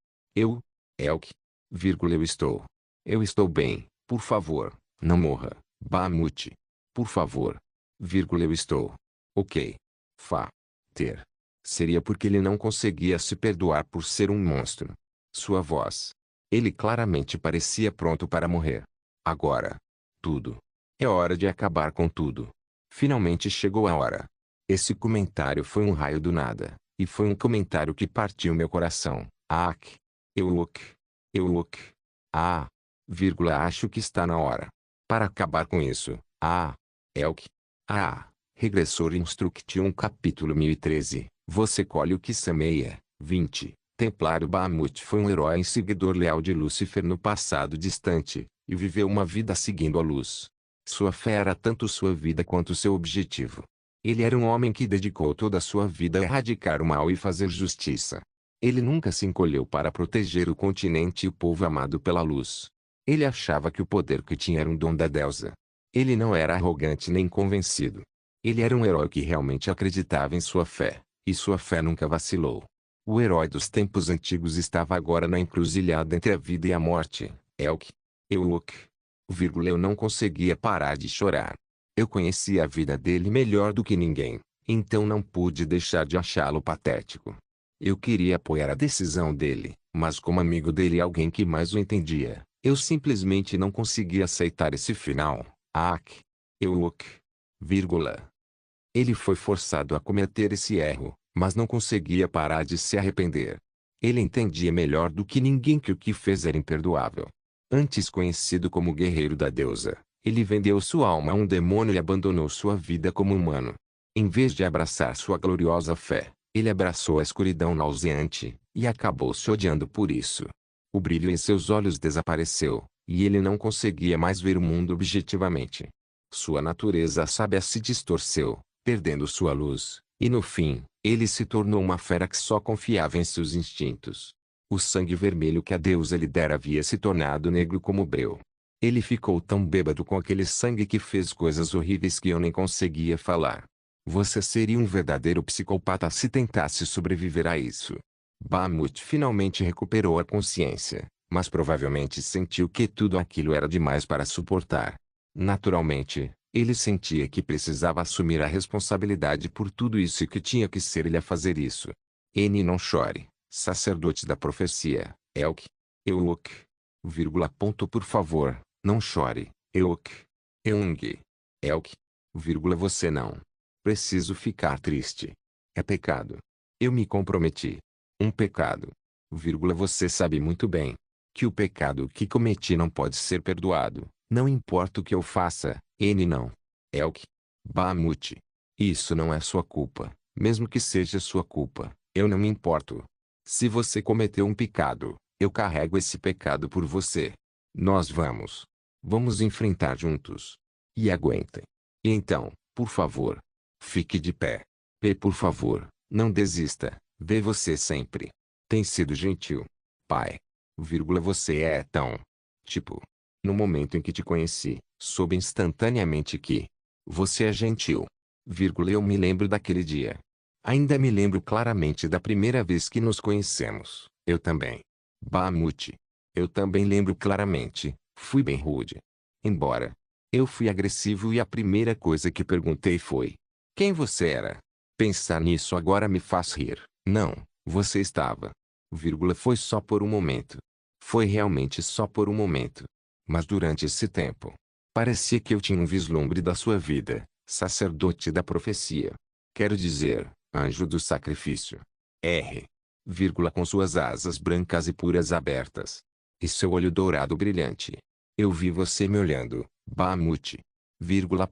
Eu estou bem, por favor, não morra. Bahamut. Por favor. Eu estou. Ok. Ter. Seria porque ele não conseguia se perdoar por ser um monstro. Sua voz. Ele claramente parecia pronto para morrer. Agora. Tudo. É hora de acabar com tudo. Finalmente chegou a hora. Esse comentário foi um raio do nada, e foi um comentário que partiu meu coração. Acho. Ah, acho que está na hora. Para acabar com isso. Elk. Regressor Instruction capítulo 1013. Você colhe o que semeia. 20. Templário Bahamut foi um herói e seguidor leal de Lúcifer no passado distante, e viveu uma vida seguindo a luz. Sua fé era tanto sua vida quanto seu objetivo. Ele era um homem que dedicou toda a sua vida a erradicar o mal e fazer justiça. Ele nunca se encolheu para proteger o continente e o povo amado pela luz. Ele achava que o poder que tinha era um dom da deusa. Ele não era arrogante nem convencido. Ele era um herói que realmente acreditava em sua fé, e sua fé nunca vacilou. O herói dos tempos antigos estava agora na encruzilhada entre a vida e a morte. Eu não conseguia parar de chorar. Eu conhecia a vida dele melhor do que ninguém, então não pude deixar de achá-lo patético. Eu queria apoiar a decisão dele, mas como amigo dele e alguém que mais o entendia, eu simplesmente não conseguia aceitar esse final. Ele foi forçado a cometer esse erro, mas não conseguia parar de se arrepender. Ele entendia melhor do que ninguém que o que fez era imperdoável. Antes conhecido como guerreiro da deusa, ele vendeu sua alma a um demônio e abandonou sua vida como humano. Em vez de abraçar sua gloriosa fé, ele abraçou a escuridão nauseante, e acabou se odiando por isso. O brilho em seus olhos desapareceu, e ele não conseguia mais ver o mundo objetivamente. Sua natureza sábia se distorceu, perdendo sua luz, e no fim, ele se tornou uma fera que só confiava em seus instintos. O sangue vermelho que a deusa lhe dera havia se tornado negro como breu. Ele ficou tão bêbado com aquele sangue que fez coisas horríveis que eu nem conseguia falar. Você seria um verdadeiro psicopata se tentasse sobreviver a isso. Bahamut finalmente recuperou a consciência, mas provavelmente sentiu que tudo aquilo era demais para suportar. Naturalmente, ele sentia que precisava assumir a responsabilidade por tudo isso e que tinha que ser ele a fazer isso. Não chore, sacerdote da profecia. Por favor, não chore. Você não. Preciso ficar triste. É pecado. Eu me comprometi. Um pecado. Você sabe muito bem que o pecado que cometi não pode ser perdoado, não importa o que eu faça, não. Bahamut. Isso não é sua culpa, mesmo que seja sua culpa, eu não me importo. Se você cometeu um pecado, eu carrego esse pecado por você. Nós vamos enfrentar juntos. E aguentem. E então, por favor, fique de pé. Por favor, não desista. Você sempre tem sido gentil. Pai. Você é tão. No momento em que te conheci, soube instantaneamente que você é gentil. Eu me lembro daquele dia. Ainda me lembro claramente da primeira vez que nos conhecemos. Eu também. Bahamut. Eu também lembro claramente, fui bem rude. Embora eu fui agressivo e a primeira coisa que perguntei foi: quem você era? Pensar nisso agora me faz rir. Não, você estava. Foi só por um momento. Foi realmente só por um momento. Mas durante esse tempo, parecia que eu tinha um vislumbre da sua vida, sacerdote da profecia. Quero dizer, anjo do sacrifício. Com suas asas brancas e puras abertas. E seu olho dourado brilhante. Eu vi você me olhando, Bahamut.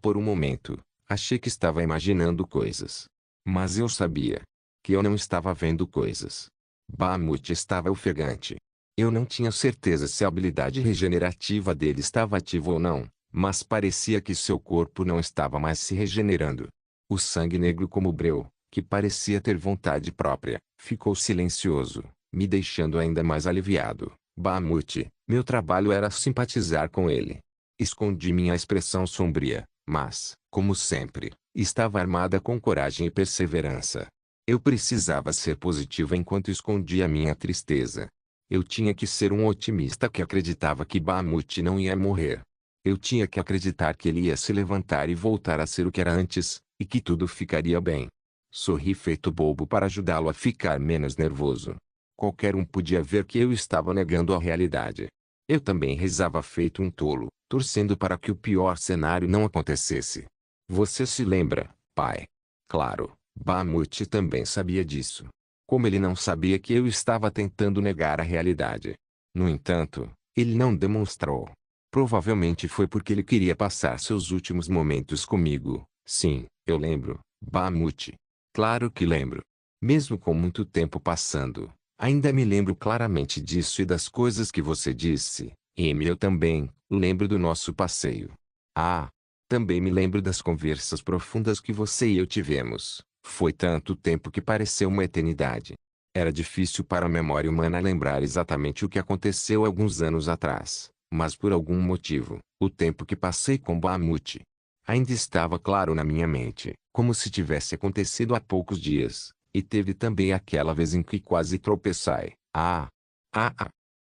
Por um momento, achei que estava imaginando coisas. Mas eu sabia que eu não estava vendo coisas. Bahamut estava ofegante. Eu não tinha certeza se a habilidade regenerativa dele estava ativa ou não, mas parecia que seu corpo não estava mais se regenerando. O sangue negro como breu, que parecia ter vontade própria, ficou silencioso, me deixando ainda mais aliviado. Bahamut, meu trabalho era simpatizar com ele. Escondi minha expressão sombria, mas, como sempre, estava armada com coragem e perseverança. Eu precisava ser positivo enquanto escondia minha tristeza. Eu tinha que ser um otimista que acreditava que Bahamut não ia morrer. Eu tinha que acreditar que ele ia se levantar e voltar a ser o que era antes, e que tudo ficaria bem. Sorri feito bobo para ajudá-lo a ficar menos nervoso. Qualquer um podia ver que eu estava negando a realidade. Eu também rezava feito um tolo, torcendo para que o pior cenário não acontecesse. Você se lembra, pai? Claro, Bahamut também sabia disso. Como ele não sabia que eu estava tentando negar a realidade. No entanto, ele não demonstrou. Provavelmente foi porque ele queria passar seus últimos momentos comigo. Sim, eu lembro, Bahamut. Claro que lembro. Mesmo com muito tempo passando, ainda me lembro claramente disso e das coisas que você disse. Eu também lembro do nosso passeio. Ah, também me lembro das conversas profundas que você e eu tivemos. Foi tanto tempo que pareceu uma eternidade. Era difícil para a memória humana lembrar exatamente o que aconteceu alguns anos atrás, mas por algum motivo, o tempo que passei com Bahamut ainda estava claro na minha mente, como se tivesse acontecido há poucos dias. E teve também aquela vez em que quase tropeçai.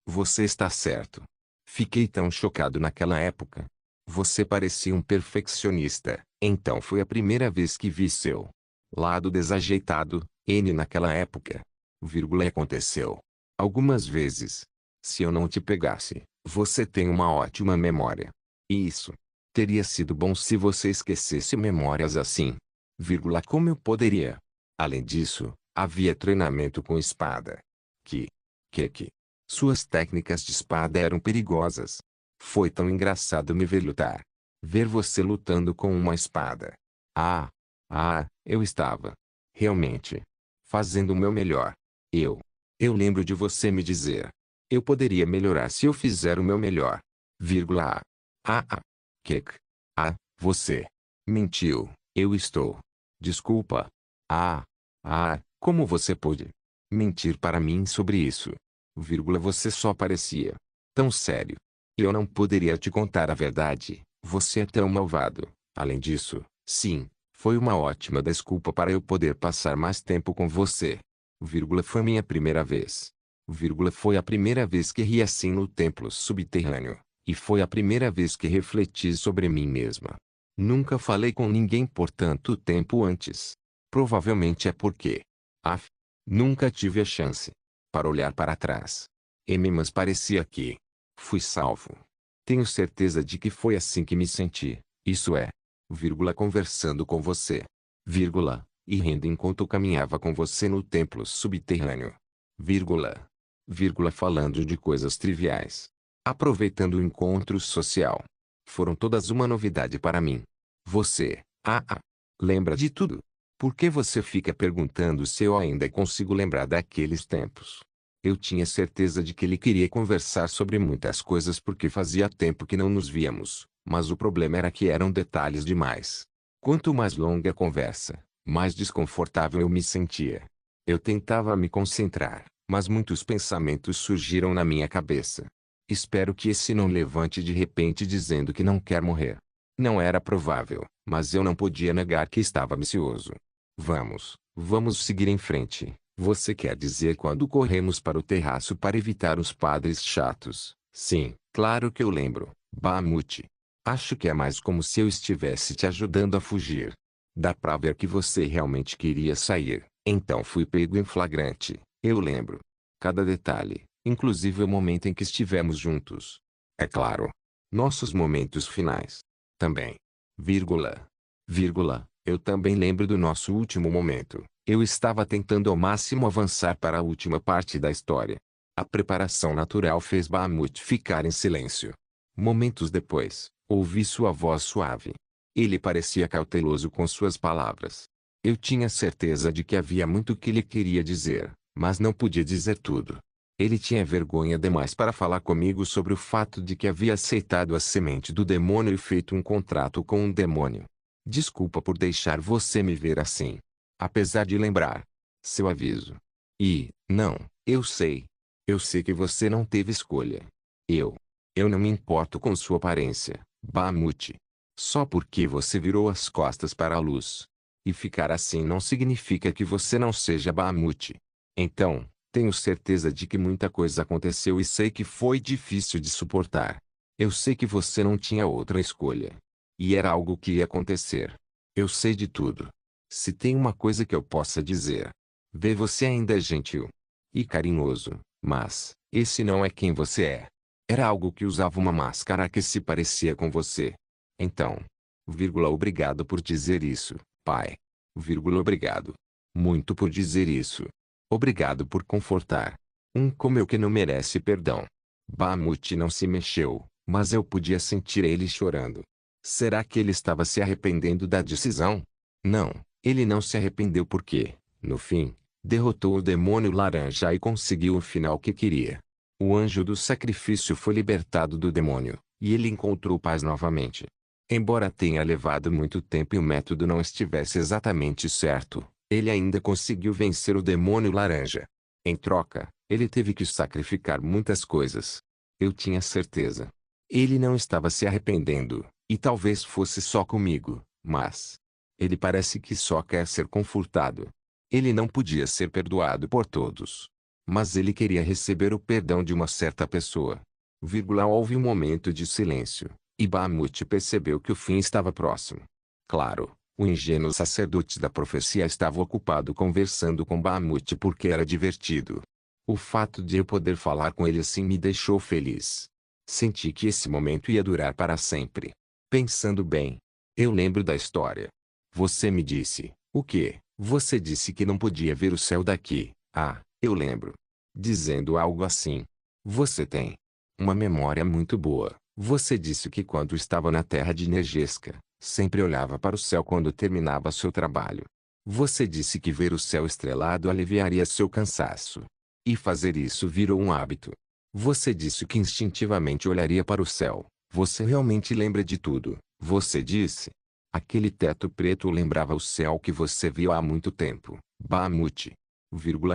Você está certo. Fiquei tão chocado naquela época. Você parecia um perfeccionista. Então foi a primeira vez que vi seu lado desajeitado, naquela época. Aconteceu algumas vezes. Se eu não te pegasse, você tem uma ótima memória. E isso teria sido bom se você esquecesse memórias assim. Como eu poderia? Além disso, havia treinamento com espada. Que suas técnicas de espada eram perigosas. Foi tão engraçado me ver lutar. Ver você lutando com uma espada. Eu estava realmente fazendo o meu melhor. Eu lembro de você me dizer. Eu poderia melhorar se eu fizer o meu melhor. Vírgula. Kek. Você mentiu. Eu estou. Desculpa. Como você pôde mentir para mim sobre isso? Você só parecia tão sério. Eu não poderia te contar a verdade. Você é tão malvado. Além disso, sim, foi uma ótima desculpa para eu poder passar mais tempo com você. Foi minha primeira vez. Foi a primeira vez que ri assim no templo subterrâneo. E foi a primeira vez que refleti sobre mim mesma. Nunca falei com ninguém por tanto tempo antes. Provavelmente é porque, nunca tive a chance para olhar para trás. Mas parecia que fui salvo. Tenho certeza de que foi assim que me senti. Isso é, conversando com você, e rindo enquanto caminhava com você no templo subterrâneo, falando de coisas triviais, aproveitando o encontro social. Foram todas uma novidade para mim. Você, lembra de tudo? Por que você fica perguntando se eu ainda consigo lembrar daqueles tempos? Eu tinha certeza de que ele queria conversar sobre muitas coisas porque fazia tempo que não nos víamos, mas o problema era que eram detalhes demais. Quanto mais longa a conversa, mais desconfortável eu me sentia. Eu tentava me concentrar, mas muitos pensamentos surgiram na minha cabeça. Espero que esse não levante de repente dizendo que não quer morrer. Não era provável, mas eu não podia negar que estava ansioso. Vamos seguir em frente. Você quer dizer quando corremos para o terraço para evitar os padres chatos? Sim, claro que eu lembro, Bahamut. Acho que é mais como se eu estivesse te ajudando a fugir. Dá pra ver que você realmente queria sair. Então fui pego em flagrante. Eu lembro cada detalhe, inclusive o momento em que estivemos juntos. É claro. Nossos momentos finais. Também. Eu também lembro do nosso último momento. Eu estava tentando ao máximo avançar para a última parte da história. A preparação natural fez Bahamut ficar em silêncio. Momentos depois, ouvi sua voz suave. Ele parecia cauteloso com suas palavras. Eu tinha certeza de que havia muito que ele queria dizer, mas não podia dizer tudo. Ele tinha vergonha demais para falar comigo sobre o fato de que havia aceitado a semente do demônio e feito um contrato com um demônio. Desculpa por deixar você me ver assim. Apesar de lembrar seu aviso. Não, eu sei. Eu sei que você não teve escolha. Eu não me importo com sua aparência, Bahamut. Só porque você virou as costas para a luz. E ficar assim não significa que você não seja Bahamut. Então, tenho certeza de que muita coisa aconteceu e sei que foi difícil de suportar. Eu sei que você não tinha outra escolha. E era algo que ia acontecer. Eu sei de tudo. Se tem uma coisa que eu possa dizer. Você ainda é gentil e carinhoso, mas esse não é quem você é. Era algo que usava uma máscara que se parecia com você. Então, Obrigado por dizer isso, pai. Obrigado. Muito por dizer isso. Obrigado por confortar. Como eu que não merece perdão. Bahamut não se mexeu, mas eu podia sentir ele chorando. Será que ele estava se arrependendo da decisão? Não, ele não se arrependeu porque, no fim, derrotou o demônio laranja e conseguiu o final que queria. O anjo do sacrifício foi libertado do demônio, e ele encontrou paz novamente. Embora tenha levado muito tempo e o método não estivesse exatamente certo, ele ainda conseguiu vencer o demônio laranja. Em troca, ele teve que sacrificar muitas coisas. Eu tinha certeza. Ele não estava se arrependendo, e talvez fosse só comigo, mas ele parece que só quer ser confortado. Ele não podia ser perdoado por todos. Mas ele queria receber o perdão de uma certa pessoa. Houve um momento de silêncio, e Bahamut percebeu que o fim estava próximo. Claro, o ingênuo sacerdote da profecia estava ocupado conversando com Bahamut porque era divertido. O fato de eu poder falar com ele assim me deixou feliz. Senti que esse momento ia durar para sempre. Pensando bem, eu lembro da história. Você me disse, o quê? Você disse que não podia ver o céu daqui. Ah, eu lembro. Dizendo algo assim. Você tem uma memória muito boa. Você disse que quando estava na terra de Negesca, sempre olhava para o céu quando terminava seu trabalho. Você disse que ver o céu estrelado aliviaria seu cansaço. E fazer isso virou um hábito. Você disse que instintivamente olharia para o céu. Você realmente lembra de tudo. Você disse. Aquele teto preto lembrava o céu que você viu há muito tempo. Bahamut.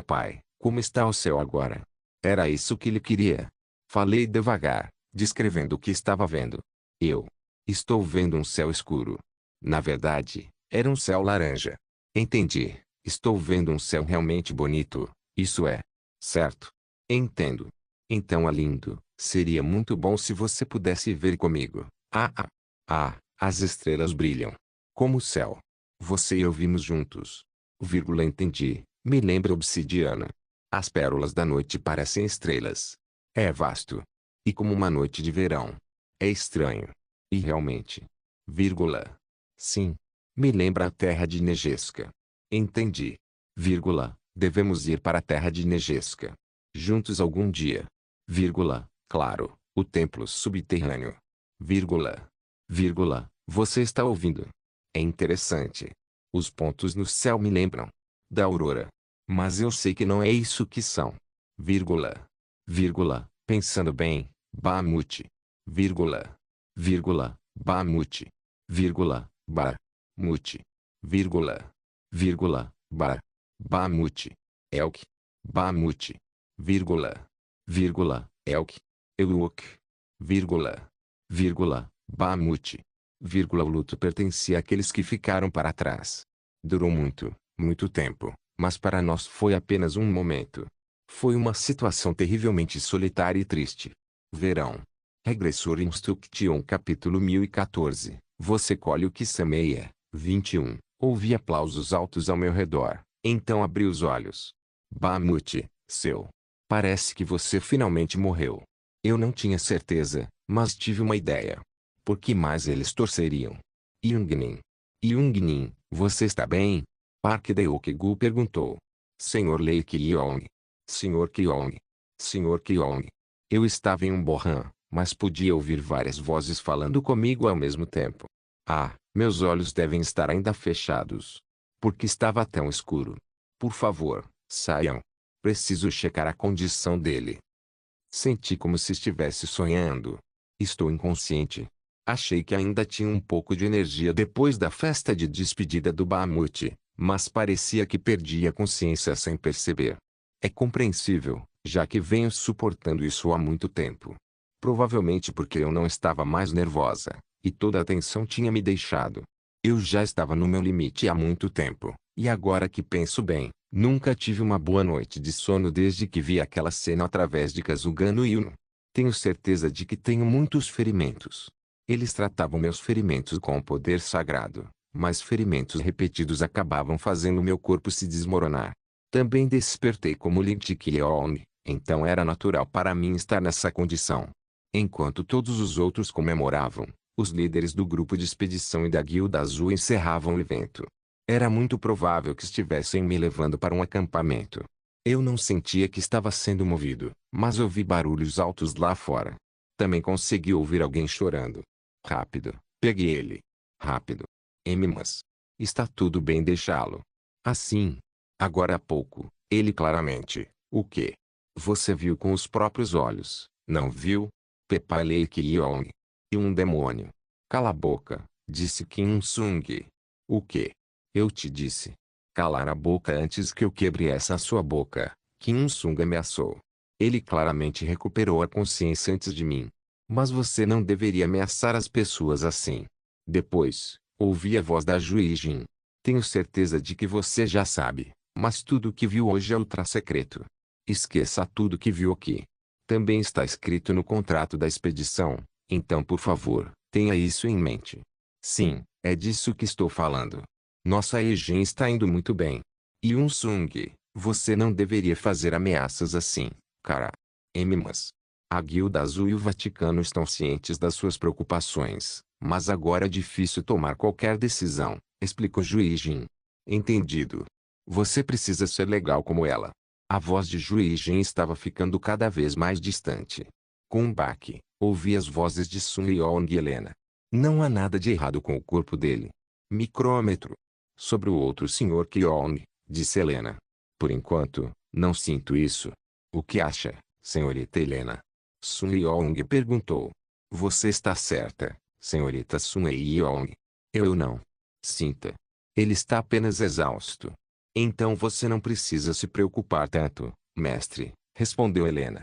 Pai, como está o céu agora? Era isso que ele queria. Falei devagar, descrevendo o que estava vendo. Eu estou vendo um céu escuro. Na verdade, era um céu laranja. Entendi. Estou vendo um céu realmente bonito. Isso é certo. Entendo. Então é lindo. Seria muito bom se você pudesse ver comigo. As estrelas brilham. Como o céu. Você e eu vimos juntos. Entendi. Me lembra obsidiana. As pérolas da noite parecem estrelas. É vasto. E como uma noite de verão. É estranho. E realmente. Sim. Me lembra a terra de Negesca. Entendi. Devemos ir para a terra de Negesca. Juntos algum dia. Claro, o templo subterrâneo. Você está ouvindo? É interessante. Os pontos no céu me lembram da aurora. Mas eu sei que não é isso que são. Pensando bem, Bahamut. Bahamut. Bahamut. Bahamut. Elk. Bahamut. Elk. Eluok. Bahamut. O luto pertencia àqueles que ficaram para trás. Durou muito, muito tempo, mas para nós foi apenas um momento. Foi uma situação terrivelmente solitária e triste. Verão. Regressor Instruction capítulo 1014. Você colhe o que semeia. 21. Ouvi aplausos altos ao meu redor. Então abri os olhos. Bahamut, seu. Parece que você finalmente morreu. Eu não tinha certeza, mas tive uma ideia. Por que mais eles torceriam? Yungnin, você está bem? Park Deokgu perguntou. Senhor Lei Kyong. Senhor Kyong. Senhor Kyong. Eu estava em um borrão, mas podia ouvir várias vozes falando comigo ao mesmo tempo. Meus olhos devem estar ainda fechados. Porque estava tão escuro. Por favor, saiam. Preciso checar a condição dele. Senti como se estivesse sonhando. Estou inconsciente. Achei que ainda tinha um pouco de energia depois da festa de despedida do Bahamut, mas parecia que perdia a consciência sem perceber. É compreensível, já que venho suportando isso há muito tempo. Provavelmente porque eu não estava mais nervosa, e toda a tensão tinha me deixado. Eu já estava no meu limite há muito tempo, e agora que penso bem, nunca tive uma boa noite de sono desde que vi aquela cena através de Kazugano no Yuno. Tenho certeza de que tenho muitos ferimentos. Eles tratavam meus ferimentos com o poder sagrado, mas ferimentos repetidos acabavam fazendo meu corpo se desmoronar. Também despertei como Lintikion, então era natural para mim estar nessa condição. Enquanto todos os outros comemoravam, Os líderes do grupo de expedição e da Guilda Azul encerravam o evento. Era muito provável que estivessem me levando para um acampamento. Eu não sentia que estava sendo movido, mas ouvi barulhos altos lá fora. Também consegui ouvir alguém chorando. Rápido, pegue ele. Rápido. Mas está tudo bem deixá-lo. Assim. Agora há pouco, ele claramente. O quê? Você viu com os próprios olhos, não viu? Pepa Lake Yong. E um demônio. Cala a boca, disse Kim Sung. O quê? Eu te disse. Calar a boca antes que eu quebre essa sua boca, Kim Sung ameaçou. Ele claramente recuperou a consciência antes de mim. Mas você não deveria ameaçar as pessoas assim. Depois, ouvi a voz da Juí Jin. Tenho certeza de que você já sabe, mas tudo o que viu hoje é ultra secreto. Esqueça tudo que viu aqui. Também está escrito no contrato da expedição, então por favor, tenha isso em mente. Sim, é disso que estou falando. Nossa Ejin está indo muito bem. Yun Sung, você não deveria fazer ameaças assim, cara. Mas a Guilda Azul e o Vaticano estão cientes das suas preocupações, mas agora é difícil tomar qualquer decisão, explicou Juí Jin. Entendido. Você precisa ser legal como ela. A voz de Juí Jin estava ficando cada vez mais distante. Com um baque, ouvi as vozes de Sun Yong e Helena. Não há nada de errado com o corpo dele. Micrômetro. Sobre o outro Sr. Kyong, disse Helena. Por enquanto, não sinto isso. O que acha, senhorita Helena? Sun Yong perguntou. Você está certa, senhorita Sun Yong. Eu não. Sinta. Ele está apenas exausto. Então você não precisa se preocupar tanto, mestre, respondeu Helena.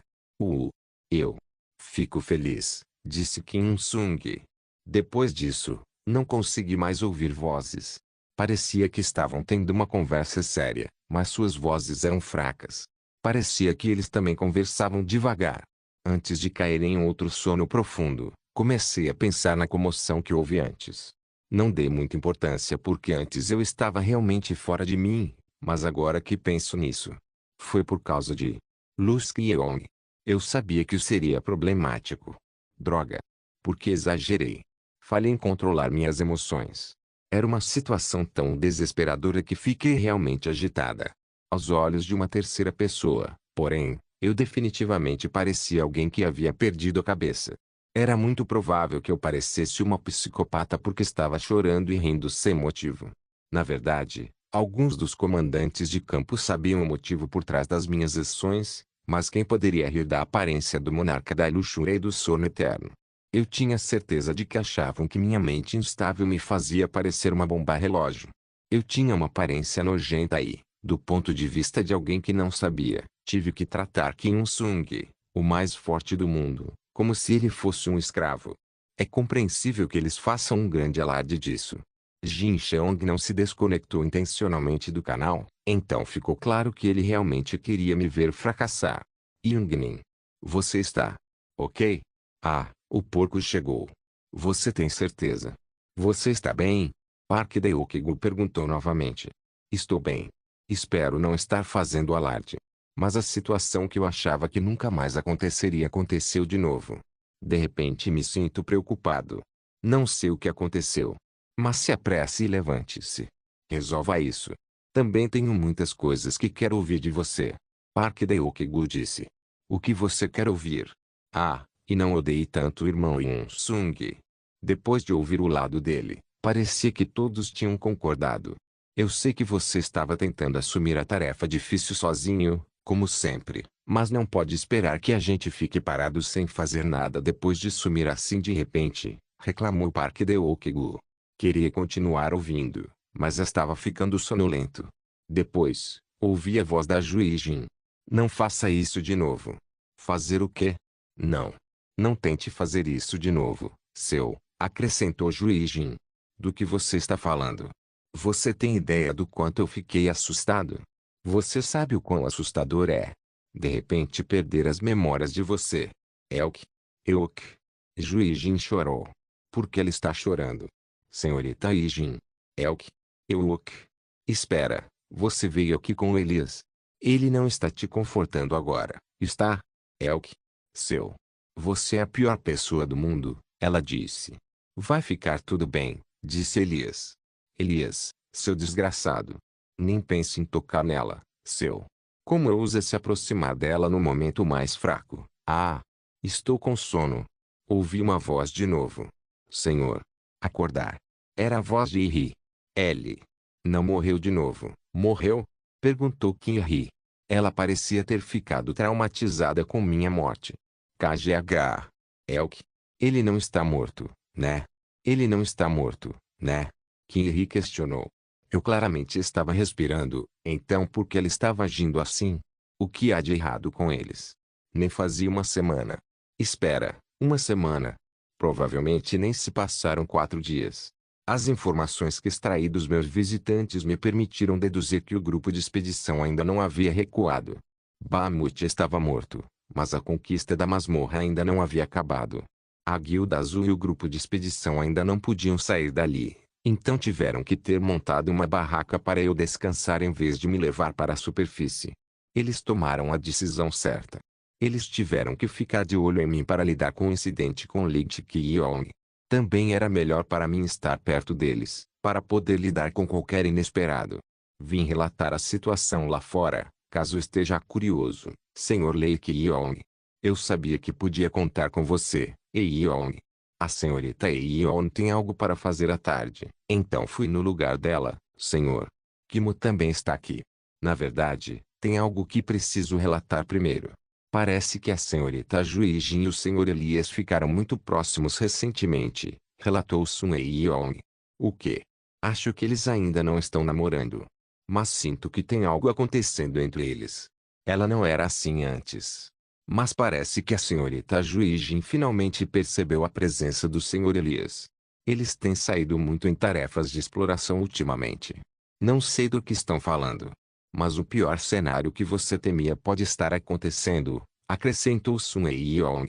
Eu fico feliz, disse Kim Sung. Depois disso, não consegui mais ouvir vozes. Parecia que estavam tendo uma conversa séria, mas suas vozes eram fracas. Parecia que eles também conversavam devagar. Antes de cair em outro sono profundo, comecei a pensar na comoção que houve antes. Não dei muita importância porque antes eu estava realmente fora de mim, mas agora que penso nisso, foi por causa de Lu Qiong. Eu sabia que isso seria problemático. Droga. Porque exagerei. Falhei em controlar minhas emoções. Era uma situação tão desesperadora que fiquei realmente agitada. Aos olhos de uma terceira pessoa, porém, eu definitivamente parecia alguém que havia perdido a cabeça. Era muito provável que eu parecesse uma psicopata porque estava chorando e rindo sem motivo. Na verdade, alguns dos comandantes de campo sabiam o motivo por trás das minhas ações, mas quem poderia rir da aparência do monarca da luxúria e do sono eterno? Eu tinha certeza de que achavam que minha mente instável me fazia parecer uma bomba relógio. Eu tinha uma aparência nojenta e, do ponto de vista de alguém que não sabia, tive que tratar Kim Sung, o mais forte do mundo, como se ele fosse um escravo. É compreensível que eles façam um grande alarde disso. Jin Cheong não se desconectou intencionalmente do canal, então ficou claro que ele realmente queria me ver fracassar. Yungnin. Você está ok? Ah, o porco chegou. Você tem certeza? Você está bem? Park Dae-ok perguntou novamente. Estou bem. Espero não estar fazendo alarde. Mas a situação que eu achava que nunca mais aconteceria aconteceu de novo. De repente me sinto preocupado. Não sei o que aconteceu. Mas se apresse e levante-se. Resolva isso. Também tenho muitas coisas que quero ouvir de você. Park Dae-ok disse. O que você quer ouvir? Ah, e não odeie tanto o irmão Yun Sung. Depois de ouvir o lado dele, parecia que todos tinham concordado. Eu sei que você estava tentando assumir a tarefa difícil sozinho, como sempre, mas não pode esperar que a gente fique parado sem fazer nada depois de sumir assim de repente, reclamou Park Dae-ok. Queria continuar ouvindo, mas estava ficando sonolento. Depois, ouvi a voz da Juí Jin. Não faça isso de novo. Fazer o quê? Não. Não tente fazer isso de novo, acrescentou Juí Jin. Do que você está falando? Você tem ideia do quanto eu fiquei assustado? Você sabe o quão assustador é? De repente perder as memórias de você. Elk. Euk. Juí Jin chorou. Por que ela está chorando? Senhorita Ijin. Elk. Euk. Espera, você veio aqui com o Elias. Ele não está te confortando agora, está? Elk. Você é a pior pessoa do mundo, ela disse. Vai ficar tudo bem, disse Elias. Elias, seu desgraçado. Nem pense em tocar nela, seu. Como ousa se aproximar dela no momento mais fraco? Ah! Estou com sono. Ouvi uma voz de novo. Senhor. Acordar. Era a voz de Iri. Ellie. Não morreu de novo. Morreu? Perguntou Kinri. Ela parecia ter ficado traumatizada com minha morte. KGH. Elk. Ele não está morto, né? Ele não está morto, né? Kinri questionou. Eu claramente estava respirando, então por que ela estava agindo assim? O que há de errado com eles? Nem fazia uma semana. Espera, uma semana. Provavelmente nem se passaram 4 dias. As informações que extraí dos meus visitantes me permitiram deduzir que o grupo de expedição ainda não havia recuado. Bahamut estava morto, mas a conquista da masmorra ainda não havia acabado. A Guilda Azul e o grupo de expedição ainda não podiam sair dali, então tiveram que ter montado uma barraca para eu descansar em vez de me levar para a superfície. Eles tomaram a decisão certa. Eles tiveram que ficar de olho em mim para lidar com o incidente com Lee Chi-Yong. Também era melhor para mim estar perto deles, para poder lidar com qualquer inesperado. Vim relatar a situação lá fora, caso esteja curioso, Sr. Lee Chi-Yong. Eu sabia que podia contar com você, Yong. A senhorita Yeon tem algo para fazer à tarde, então fui no lugar dela, senhor. Kimo também está aqui. Na verdade, tem algo que preciso relatar primeiro. Parece que a senhorita Juijin e o senhor Elias ficaram muito próximos recentemente, relatou Sun Yeon. O quê? Acho que eles ainda não estão namorando. Mas sinto que tem algo acontecendo entre eles. Ela não era assim antes. Mas parece que a senhorita Juijin finalmente percebeu a presença do senhor Elias. Eles têm saído muito em tarefas de exploração ultimamente. Não sei do que estão falando. Mas o pior cenário que você temia pode estar acontecendo, acrescentou Sun Yeon.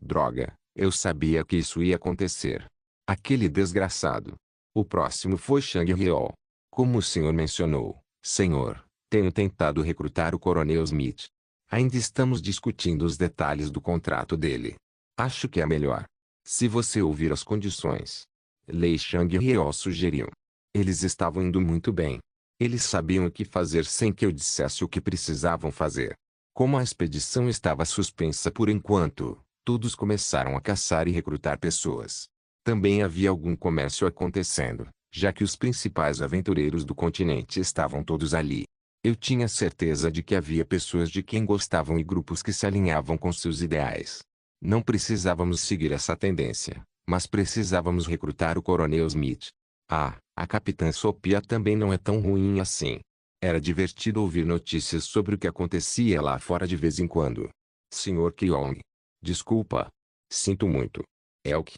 Droga, eu sabia que isso ia acontecer. Aquele desgraçado. O próximo foi Shang Ryo. Como o senhor mencionou, senhor, tenho tentado recrutar o Coronel Smith. Ainda estamos discutindo os detalhes do contrato dele. Acho que é melhor. Se você ouvir as condições. Lei Shang Ryo sugeriu. Eles estavam indo muito bem. Eles sabiam o que fazer sem que eu dissesse o que precisavam fazer. Como a expedição estava suspensa por enquanto, todos começaram a caçar e recrutar pessoas. Também havia algum comércio acontecendo, já que os principais aventureiros do continente estavam todos ali. Eu tinha certeza de que havia pessoas de quem gostavam e grupos que se alinhavam com seus ideais. Não precisávamos seguir essa tendência, mas precisávamos recrutar o Coronel Smith. Ah, a Capitã Sophia também não é tão ruim assim. Era divertido ouvir notícias sobre o que acontecia lá fora de vez em quando. Sr. Kyong. Desculpa. Sinto muito. Elk.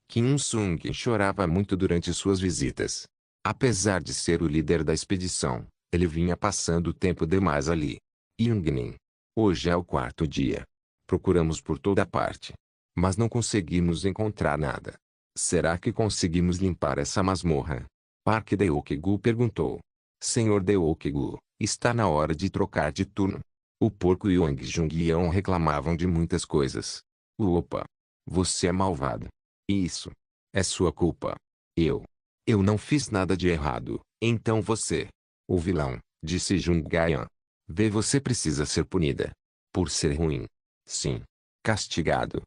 Kim Sung chorava muito durante suas visitas. Apesar de ser o líder da expedição, ele vinha passando tempo demais ali. Yungnin. Hoje é o 4º dia. Procuramos por toda parte. Mas não conseguimos encontrar nada. Será que conseguimos limpar essa masmorra? Park Deokgu perguntou. Senhor Deokgu, está na hora de trocar de turno. O porco e o Ang Jung-yeon reclamavam de muitas coisas. Opa! Você é malvado. Isso. É sua culpa. Eu não fiz nada de errado, então você. O vilão, disse Jung-yeon. Você precisa ser punida. Por ser ruim. Sim. Castigado.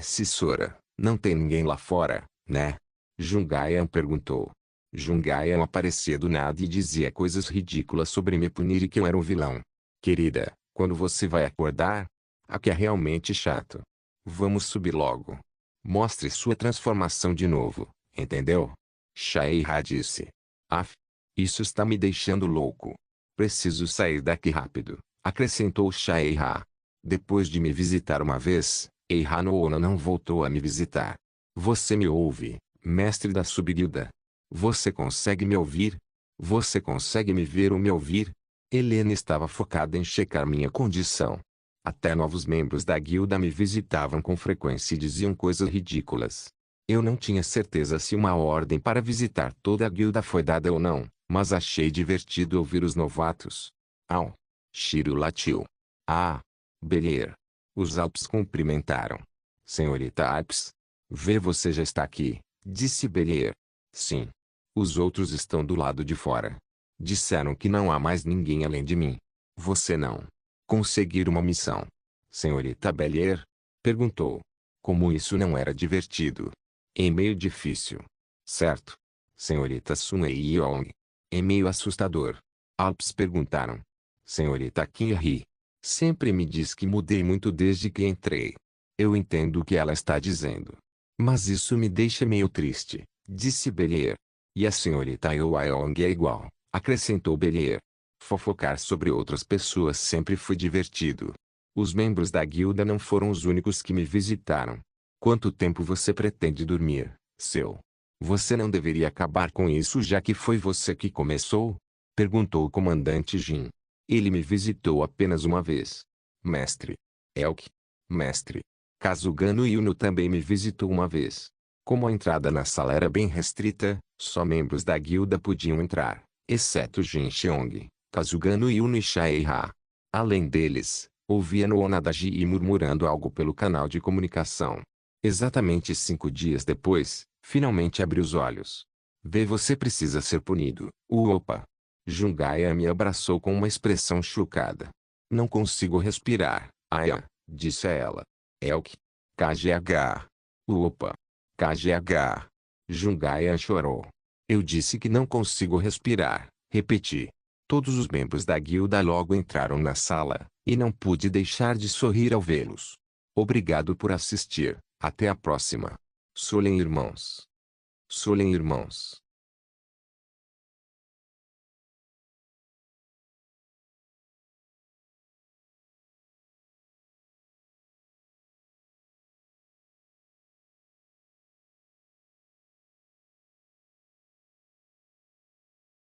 Sora, não tem ninguém lá fora, né? Jung-yeon perguntou. Jung-yeon aparecia do nada e dizia coisas ridículas sobre me punir e que eu era um vilão. Querida, quando você vai acordar? Aqui é realmente chato. Vamos subir logo. Mostre sua transformação de novo, entendeu? Shaeha disse. Af. Isso está me deixando louco. Preciso sair daqui rápido, acrescentou Shaeha. Depois de me visitar uma vez, Eira Noona não voltou a me visitar. Você me ouve, mestre da subguilda? Você consegue me ouvir? Você consegue me ver ou me ouvir? Helena estava focada em checar minha condição. Até novos membros da guilda me visitavam com frequência e diziam coisas ridículas. Eu não tinha certeza se uma ordem para visitar toda a guilda foi dada ou não, mas achei divertido ouvir os novatos. Au! Shiro latiu. Ah! Belier. Os Alpes cumprimentaram. Senhorita Alpes. Você já está aqui, disse Belier. Sim. Os outros estão do lado de fora. Disseram que não há mais ninguém além de mim. Você não conseguir uma missão, senhorita Belier? Perguntou. Como isso não era divertido. É meio difícil. Certo, senhorita Sun Yeong. É meio assustador. Alps perguntaram. Senhorita Kim ri. Sempre me diz que mudei muito desde que entrei. Eu entendo o que ela está dizendo. Mas isso me deixa meio triste, disse Belier. E a senhorita Yeong é igual, acrescentou Belier. Fofocar sobre outras pessoas sempre foi divertido. Os membros da guilda não foram os únicos que me visitaram. Quanto tempo você pretende dormir, seu? Você não deveria acabar com isso já que foi você que começou? Perguntou o comandante Jin. Ele me visitou apenas uma vez. Mestre. Elk. Mestre. Kazugano Yuno também me visitou uma vez. Como a entrada na sala era bem restrita, só membros da guilda podiam entrar, exceto Jin Cheong, Kazugano Yuno e Shae-ha. Além deles, ouvia Noonadaji murmurando algo pelo canal de comunicação. Exatamente 5 dias depois, finalmente abri os olhos. Você precisa ser punido. Opa! Jungaya me abraçou com uma expressão chocada. Não consigo respirar, Aya, disse a ela. Elk. KGH. Opa. KGH. Jungaya chorou. Eu disse que não consigo respirar, repeti. Todos os membros da guilda logo entraram na sala, e não pude deixar de sorrir ao vê-los. Obrigado por assistir, até a próxima. Solen irmãos. Solen irmãos.